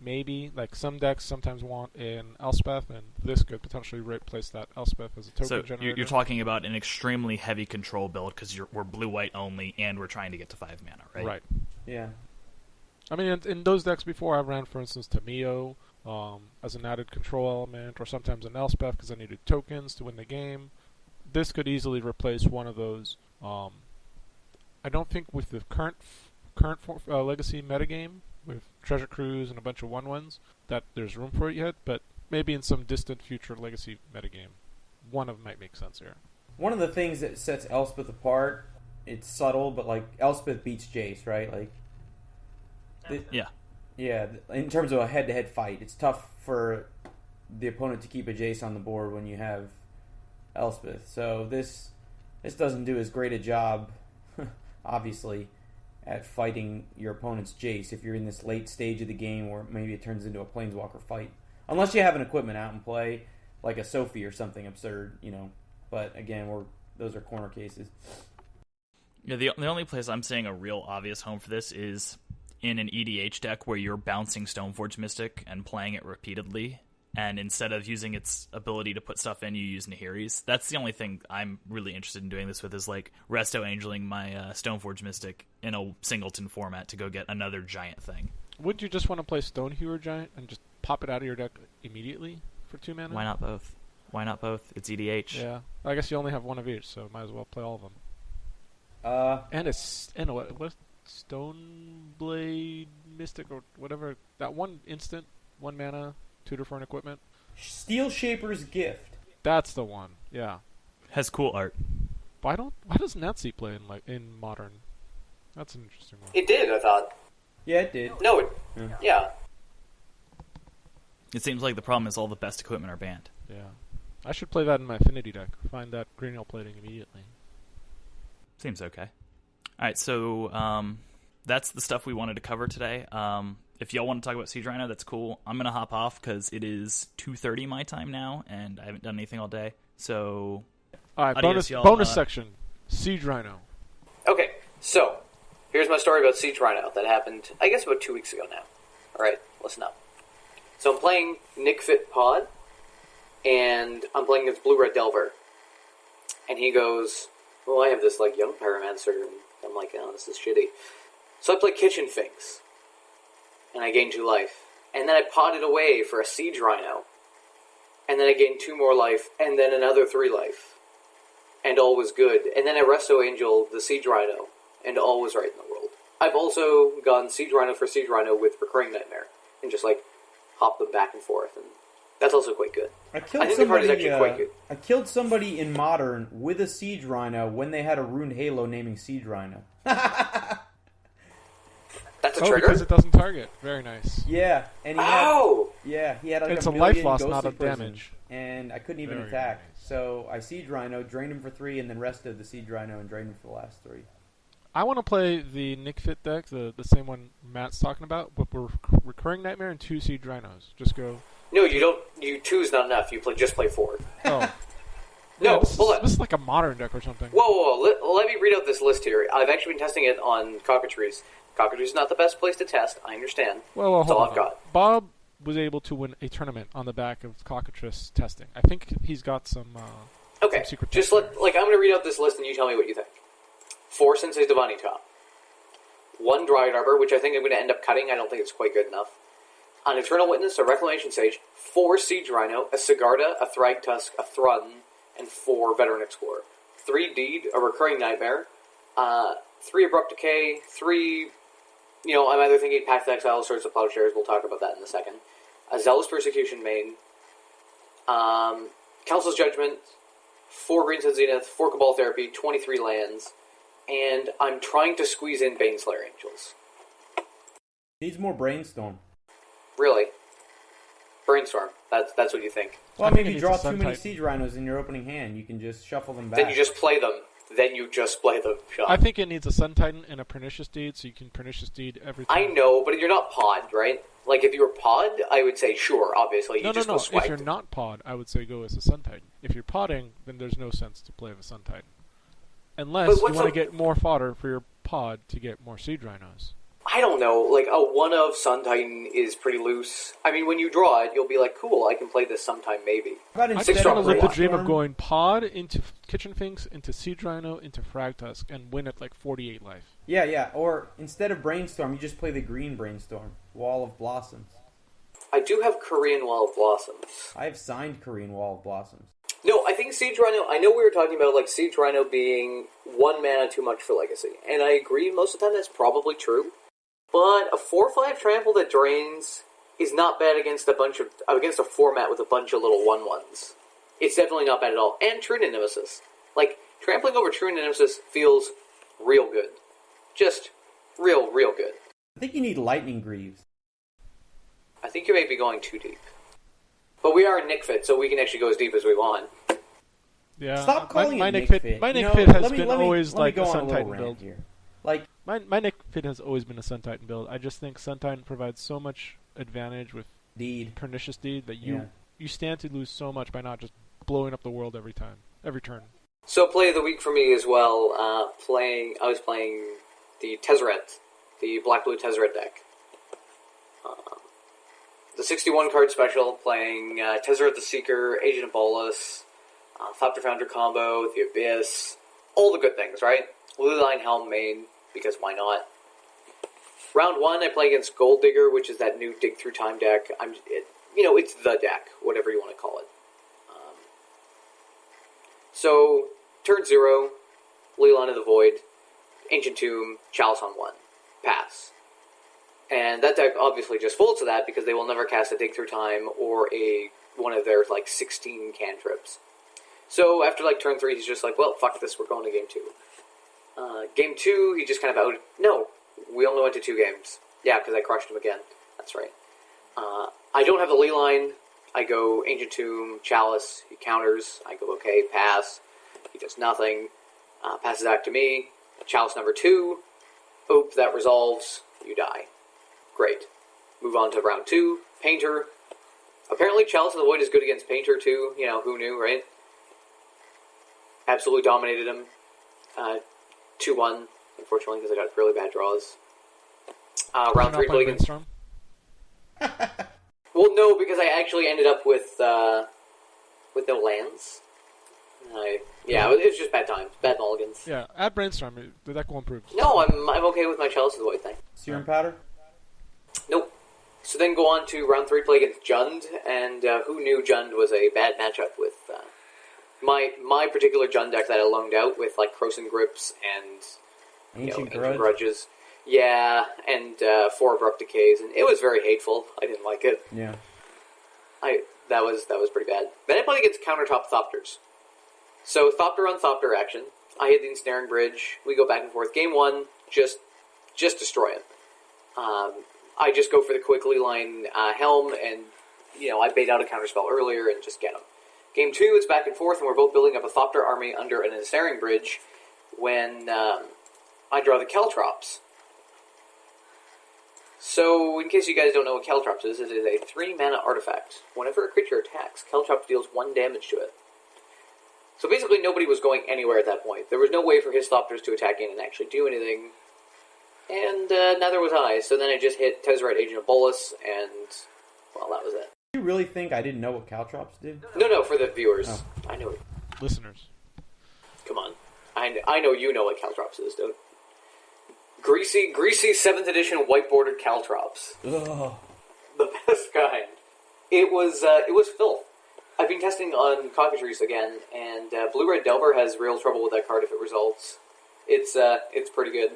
Maybe. Some decks sometimes want an Elspeth, and this could potentially replace that Elspeth as a token generator. So you're talking about an extremely heavy control build, because we're blue-white only, and we're trying to get to 5 mana, right? Right. Yeah. In those decks before, I've ran, for instance, Tamio as an added control element, or sometimes an Elspeth because I needed tokens to win the game. This could easily replace one of those. I don't think with the current Legacy metagame, with Treasure Cruise and a bunch of 1/1s, that there's room for it yet, but maybe in some distant future Legacy metagame, 1 of them might make sense here. One of the things that sets Elspeth apart, it's subtle, but Elspeth beats Jace, right? Yeah, in terms of a head-to-head fight, it's tough for the opponent to keep a Jace on the board when you have Elspeth. So this doesn't do as great a job, obviously, at fighting your opponent's Jace if you're in this late stage of the game where maybe it turns into a Planeswalker fight. Unless you have an equipment out in play, like a Sophie or something absurd, But again, those are corner cases. Yeah, the only place I'm seeing a real obvious home for this is in an EDH deck where you're bouncing Stoneforge Mystic and playing it repeatedly, and instead of using its ability to put stuff in, you use Nahiri's. That's the only thing I'm really interested in doing this with, is like Resto Angeling my Stoneforge Mystic in a singleton format to go get another giant thing. Would you just want to play Stonehewer Giant and just pop it out of your deck immediately for 2 mana? Why not both? Why not both? It's EDH. Yeah, I guess you only have one of each, so might as well play all of them. And what Stoneblade Mystic or whatever, that one instant, 1 mana, tutor for an equipment. Steel Shaper's Gift. That's the one. Yeah. Has cool art. Why does Nazi play in Modern? That's an interesting one. It did, I thought. Yeah, it did. No, yeah. It seems like the problem is all the best equipment are banned. Yeah. I should play that in my Affinity deck. Find that Greenhill plating immediately. Seems okay. All right, so that's the stuff we wanted to cover today. If y'all want to talk about Siege Rhino, that's cool. I'm going to hop off because it is 2:30 my time now, and I haven't done anything all day. So, all right, adios, bonus section. Siege Rhino. Okay, so here's my story about Siege Rhino that happened, I guess, about 2 weeks ago now. All right, listen up. So I'm playing Nick Fit Pod, and I'm playing against Blue Red Delver. And he goes, well, I have this, like, young Pyromancer, and I'm like, oh, this is shitty. So I play Kitchen Finks, and I gain 2 life. And then I potted away for a Siege Rhino, and then I gained 2 more life, and then another 3 life. And all was good. And then I Resto Angel the Siege Rhino, and all was right in the world. I've also gone Siege Rhino for Siege Rhino with Recurring Nightmare, and just, like, hop them back and forth, and that's also quite good. I think the card is actually quite good. I killed somebody in Modern with a Siege Rhino when they had a Runed Halo naming Siege Rhino. That's a trigger? Because it doesn't target. Very nice. Yeah, and he had like it's a a life million loss, ghostly not a prison, damage. and I couldn't even Very attack. nice. So I Siege Rhino, drained him for 3, and then rested the Siege Rhino and drained him for the last 3. I want to play the Nick Fit deck, the same one Matt's talking about, but we're Recurring Nightmare and 2 Siege Rhinos. Just go. No, you don't. 2 is not enough. You just play 4. Oh. No, this is like a Modern deck or something. Whoa. Let me read out this list here. I've actually been testing it on Cockatrice. Cockatrice is not the best place to test. I understand. Well, that's all I've got. Bob was able to win a tournament on the back of Cockatrice testing. I think he's got some. Okay, some secret just test I'm going to read out this list and you tell me what you think. 4 Sensei's Divani Top. 1 Dryad Arbor, which I think I'm going to end up cutting. I don't think it's quite good enough. An Eternal Witness, a Reclamation Sage, 4 Siege Rhino, a Sigarda, a Thragtusk, a Thrun, and 4 Veteran Explorer. 3 Deed, a Recurring Nightmare, 3 Abrupt Decay, 3, I'm either thinking Path of Exile, Swords of Plowshares, we'll talk about that in a second. A Zealous Persecution main, Council's Judgment, 4 Green Sun Zenith, 4 Cabal Therapy, 23 lands, and I'm trying to squeeze in Baneslayer Angels. Needs more Brainstorm. Really? Brainstorm. That's what you think. Well, I mean, if you draw too many Siege Rhinos in your opening hand, you can just shuffle them back. Then you just play them. Sean. I think it needs a Sun Titan and a Pernicious Deed, so you can Pernicious Deed everything. I know, but you're not pod, right? Like, if you were pod, I would say sure, obviously. No. Go If you're not pod, I would say go as a Sun Titan. If you're podding, then there's no sense to play with a Sun Titan. Unless you want to get more fodder for your pod to get more Siege Rhinos. I don't know. Like, a one of Sun Titan is pretty loose. I mean, when you draw it, you'll be like, cool, I can play this sometime, maybe. I think I'm going to live the dream of going pod into Kitchen Finks, into Siege Rhino, into Thragtusk, and win at like 48 life. Yeah. Or instead of Brainstorm, you just play the green Brainstorm. Wall of Blossoms. I do have Korean Wall of Blossoms. I have signed Korean Wall of Blossoms. No, I think Siege Rhino, I know we were talking about, like, Siege Rhino being 1 mana too much for Legacy. And I agree, most of the time that's probably true. But a 4/5 trample that drains is not bad against a format with a bunch of little 1/1s. It's definitely not bad at all. And True Nemesis. Like, trampling over True Nemesis feels real good. Just real good. I think you need Lightning Greaves. I think you may be going too deep. But we are in Nick Fit, so we can actually go as deep as we want. Yeah. Stop calling my it Nick Fit. Fit. My Nick Fit has been always like a Sun Titan build. Here. Like my Nick Fit has always been a Sun Titan build. I just think Sun Titan provides so much advantage with Pernicious Deed that you stand to lose so much by not just blowing up the world every turn. So play of the week for me as well. I was playing the Tezzeret, the black-blue Tezzeret deck. The 61 card special, playing Tezzeret the Seeker, Agent of Bolus, Thopter Founder combo, the Abyss, all the good things, right? Leyline Helm main, because why not? Round 1, I play against Gold Digger, which is that new Dig Through Time deck. It's the deck, whatever you want to call it. So, turn 0, Leyline of the Void, Ancient Tomb, Chalice on 1. Pass. And that deck obviously just folds to that because they will never cast a Dig Through Time or one of their 16 cantrips. So after turn 3, he's just like, well, fuck this, we're going to game 2. Game 2, he just kind of no, we only went to 2 games. Yeah, because I crushed him again. That's right. I don't have the Leyline. I go Ancient Tomb, Chalice, he counters. I go, okay, pass. He does nothing. Passes back to me. Chalice number 2. Oop, that resolves. You die. Great. Move on to round 2. Painter. Apparently Chalice of the Void is good against Painter too. Who knew, right? Absolutely dominated him. 2-1, unfortunately, because I got really bad draws. Round 3 play against... Well, no, because I actually ended up with no lands. It was just bad times. Bad mulligans. Yeah, at Brainstorm, the deck will improve. No, I'm okay with my Chalice of the Void thing. Serum Powder? Nope. So then go on to round 3 play against Jund, and who knew Jund was a bad matchup with my particular Jund deck that I loaned out with Krosan Grips and Ancient Grudges. Yeah, and 4 Abrupt Decays, and it was very hateful. I didn't like it. Yeah. That was pretty bad. Then I played against Countertop Thopters. So Thopter on Thopter action. I hit the Ensnaring Bridge. We go back and forth. Game 1, just destroy him. I just go for the quick Leyline Helm, and I bait out a counterspell earlier and just get him. Game 2, it's back and forth, and we're both building up a Thopter army under an Ensnaring Bridge when I draw the Caltrops. So, in case you guys don't know what Caltrops is, it is a 3-mana artifact. Whenever a creature attacks, Caltrops deals 1 damage to it. So basically nobody was going anywhere at that point. There was no way for his Thopters to attack in and actually do anything. And neither was I. So then I just hit Tezzeret Agent of Bolus, and, well, that was it. Do you really think I didn't know what Caltrops did? No, for the viewers. Oh. I know it. Listeners. Come on. I know you know what Caltrops is, don't Greasy 7th edition white bordered Caltrops. Ugh. The best kind. It was filth. I've been testing on Cockatrice again, and Blue Red Delver has real trouble with that card if it results. It's pretty good.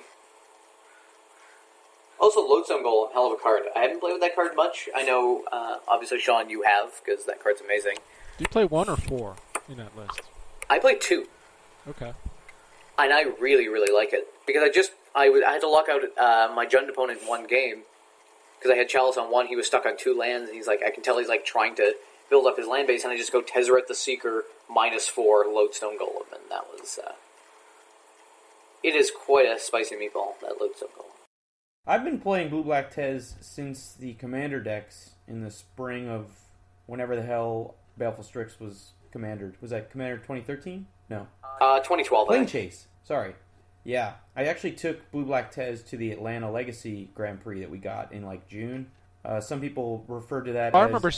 Also, Lodestone Golem, hell of a card. I haven't played with that card much. I know, obviously, Sean, you have, because that card's amazing. Do you play 1 or 4 in that list? I played 2. Okay. And I really, really like it. Because I had to lock out my Jund opponent in 1 game. Because I had Chalice on 1, he was stuck on 2 lands, and I can tell he's trying to build up his land base, and I just go Tezzeret the Seeker, -4, Lodestone Golem, and that was, it is quite a spicy meatball, that Lodestone Golem. I've been playing Blue-Black Tez since the Commander decks in the spring of whenever the hell Baleful Strix was Commandered. Was that Commander 2013? No. 2012. Plane Chase. Sorry. Yeah. I actually took Blue-Black Tez to the Atlanta Legacy Grand Prix that we got in June. Some people refer to that as... I remember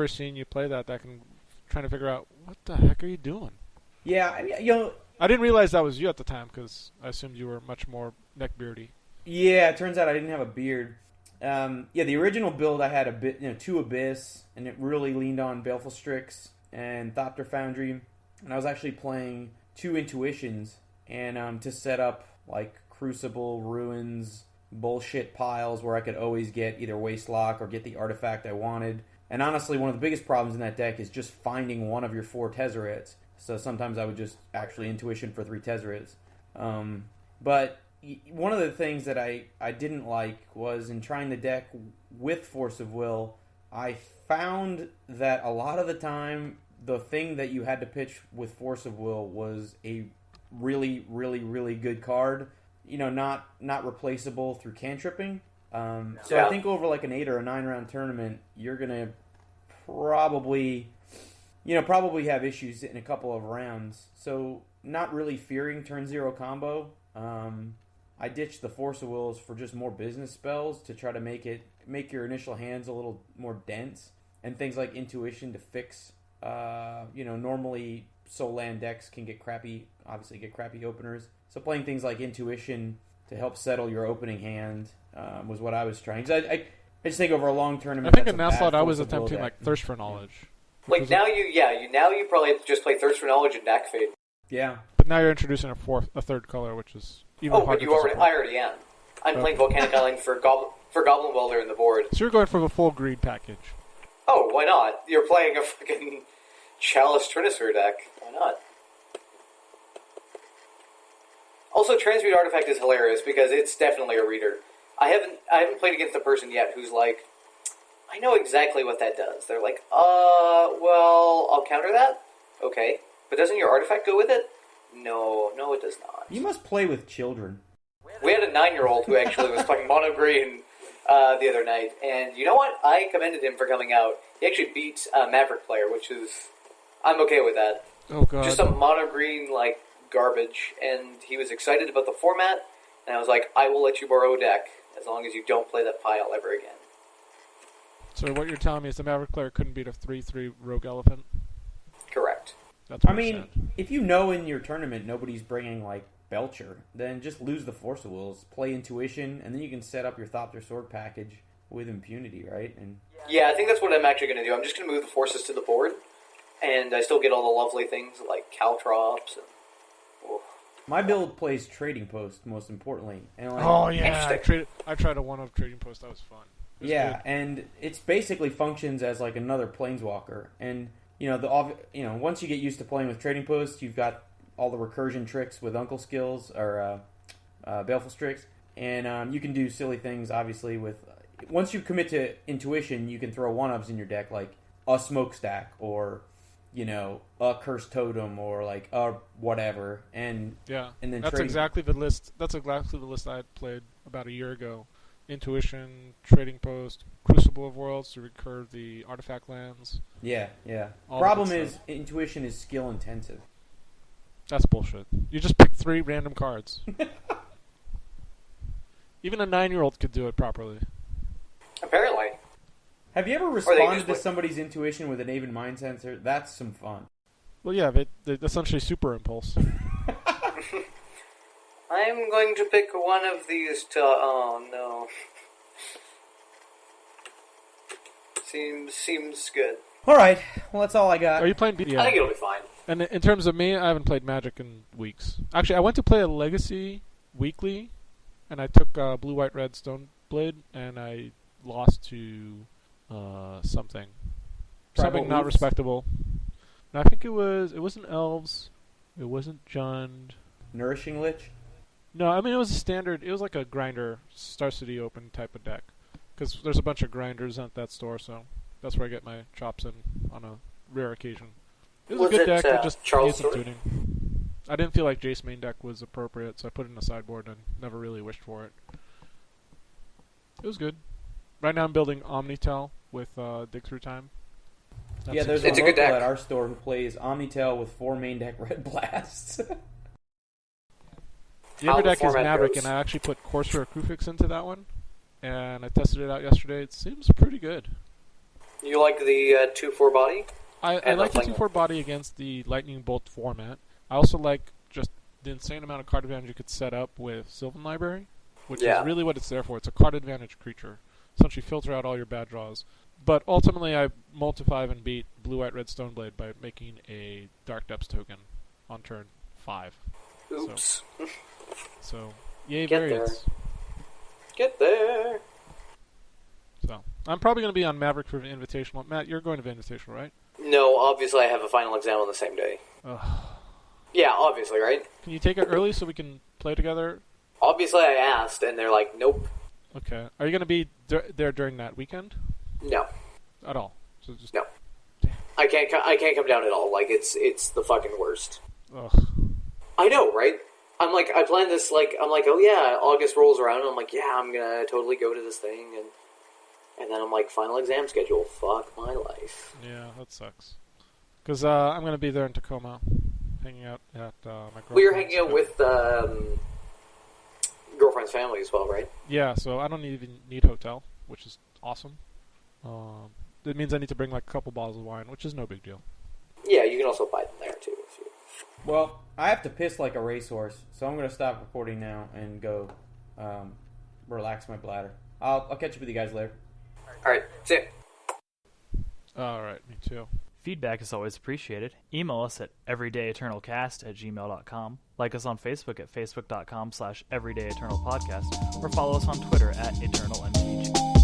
seeing you play that deck and trying to figure out, what the heck are you doing? Yeah, I didn't realize that was you at the time, because I assumed you were much more neckbeardy. Yeah, it turns out I didn't have a beard. The original build I had a bit, 2 Abyss, and it really leaned on Baleful Strix and Thopter Foundry, and I was actually playing 2 Intuitions, and to set up Crucible, Ruins, bullshit piles where I could always get either Wastelock or get the artifact I wanted. And honestly, one of the biggest problems in that deck is just finding one of your 4 Tezzerets. So sometimes I would just actually Intuition for 3 Tezzerets. But one of the things that I didn't like was in trying the deck with Force of Will, I found that a lot of the time the thing that you had to pitch with Force of Will was a really, really, really good card. Not replaceable through cantripping. I think over an 8 or a 9 round tournament, you're gonna probably have issues in a couple of rounds. So not really fearing turn 0 combo. I ditched the Force of Wills for just more business spells to try to make your initial hands a little more dense, and things like Intuition to fix. Normally Soul Land decks can get crappy openers. So playing things like Intuition to help settle your opening hand was what I was trying. 'Cause I just think over a long tournament. I think in that slot I was attempting like Thirst for Knowledge. Like now you probably have to just play Thirst for Knowledge and Deck Fade. Yeah. But now you're introducing a third color, which is even harder. But I already am. I'm playing Volcanic Island for Goblin Welder in the board. So you're going for the full greed package. Oh, why not? You're playing a fucking Chalice Trinisphere deck. Why not? Also, Transmute Artifact is hilarious because it's definitely a reader. I haven't played against a person yet who's like, I know exactly what that does. They're like, well, I'll counter that? Okay. But doesn't your artifact go with it? No, it does not. You must play with children. We had a 9-year-old who actually was playing mono green the other night, and you know what? I commended him for coming out. He actually beat a Maverick player, which is... I'm okay with that. Oh, God. Just some mono green, like, garbage, and he was excited about the format, and I was like, I will let you borrow a deck, as long as you don't play that pile ever again. So what you're telling me is the Maverick player couldn't beat a 3/3 Rogue Elephant? Correct. That's sad. If you know in your tournament nobody's bringing, like, Belcher, then just lose the Force of Wills, play Intuition, and then you can set up your Thopter Sword package with impunity, right? And yeah, I think that's what I'm actually going to do. I'm just going to move the forces to the board, and I still get all the lovely things like Caltrops. My build plays Trading Post, most importantly. And Oh, yeah. I tried a one-of Trading Post. That was fun. Yeah, good. And it's basically functions as like another Planeswalker. And, once you get used to playing with Trading Post, you've got all the recursion tricks with Uncle Skills or Baleful Strix. And you can do silly things, obviously, with... Once you commit to Intuition, you can throw one-ofs in your deck, like a Smokestack or, a Cursed Totem or, like, a whatever. And then that's exactly the list. That's exactly the list I had played about a year ago. Intuition, Trading Post, Crucible of Worlds to recur the artifact lands. Yeah. Problem is, Intuition is skill-intensive. That's bullshit. You just pick 3 random cards. Even a 9-year-old could do it properly. Apparently. Have you ever responded to somebody's intuition with an Aven Mind Sensor? That's some fun. Well, yeah, they essentially Super Impulse. I'm going to pick one of these to... Oh, no. Seems good. Alright, well, that's all I got. Are you playing BDL? I think it'll be fine. And in terms of me, I haven't played Magic in weeks. Actually, I went to play a Legacy weekly, and I took Blue-White-Red Stoneblade, and I lost to something. Tribal Something not Oops. respectable. And I think it wasn't Elves, it wasn't Jund. Nourishing Lich? No, I mean, it was a standard, it was like a grinder, Star City Open type of deck. Because there's a bunch of grinders at that store, so that's where I get my chops in on a rare occasion. It was a good deck, it just needs some tuning. I didn't feel like Jace main deck was appropriate, so I put it in the sideboard and never really wished for it. It was good. Right now I'm building Omnitel with Dig Through Time. Yeah, there's a local at our store who plays Omnitel with 4 main deck Red Blasts. The other deck is Maverick, and I actually put Courser Akufix into that one. And I tested it out yesterday. It seems pretty good. You like the 2/4 body? I like the 2/4 body against the Lightning Bolt format. I also like just the insane amount of card advantage you could set up with Sylvan Library, which is really what it's there for. It's a card advantage creature. Essentially filter out all your bad draws. But ultimately I multi-5 and beat Blue-White-Red Stoneblade by making a Dark Depths token on turn 5. Oops. So yay, Get variance. Get there. So I'm probably going to be on Maverick for the Invitational. Matt, you're going to the Invitational, right? No, obviously I have a final exam on the same day. Ugh. Yeah, obviously, right? Can you take it early so we can play together? Obviously I asked, and they're like, nope. Okay. Are you going to be there during that weekend? No. At all? So just No. I can't come down at all. Like, it's the fucking worst. Ugh. I know, right? I'm like, I planned this, like, I'm like, oh yeah, August rolls around, and I'm like, yeah, I'm gonna totally go to this thing, and then I'm like, final exam schedule, fuck my life. Yeah, that sucks. Because I'm going to be there in Tacoma, hanging out at my girlfriend's. Well, you're hanging out house. with girlfriend's family as well, right? Yeah, so I don't even need hotel, which is awesome. It means I need to bring like a couple bottles of wine, which is no big deal. Yeah, you can also buy them there too. If you... Well, I have to piss like a racehorse, so I'm going to stop recording now and go relax my bladder. I'll catch up with you guys later. All right, see ya. All right, me too. Feedback is always appreciated. Email us at everydayeternalcast@gmail.com. Like us on Facebook at facebook.com/everydayeternalpodcast, or follow us on Twitter at eternalmtg.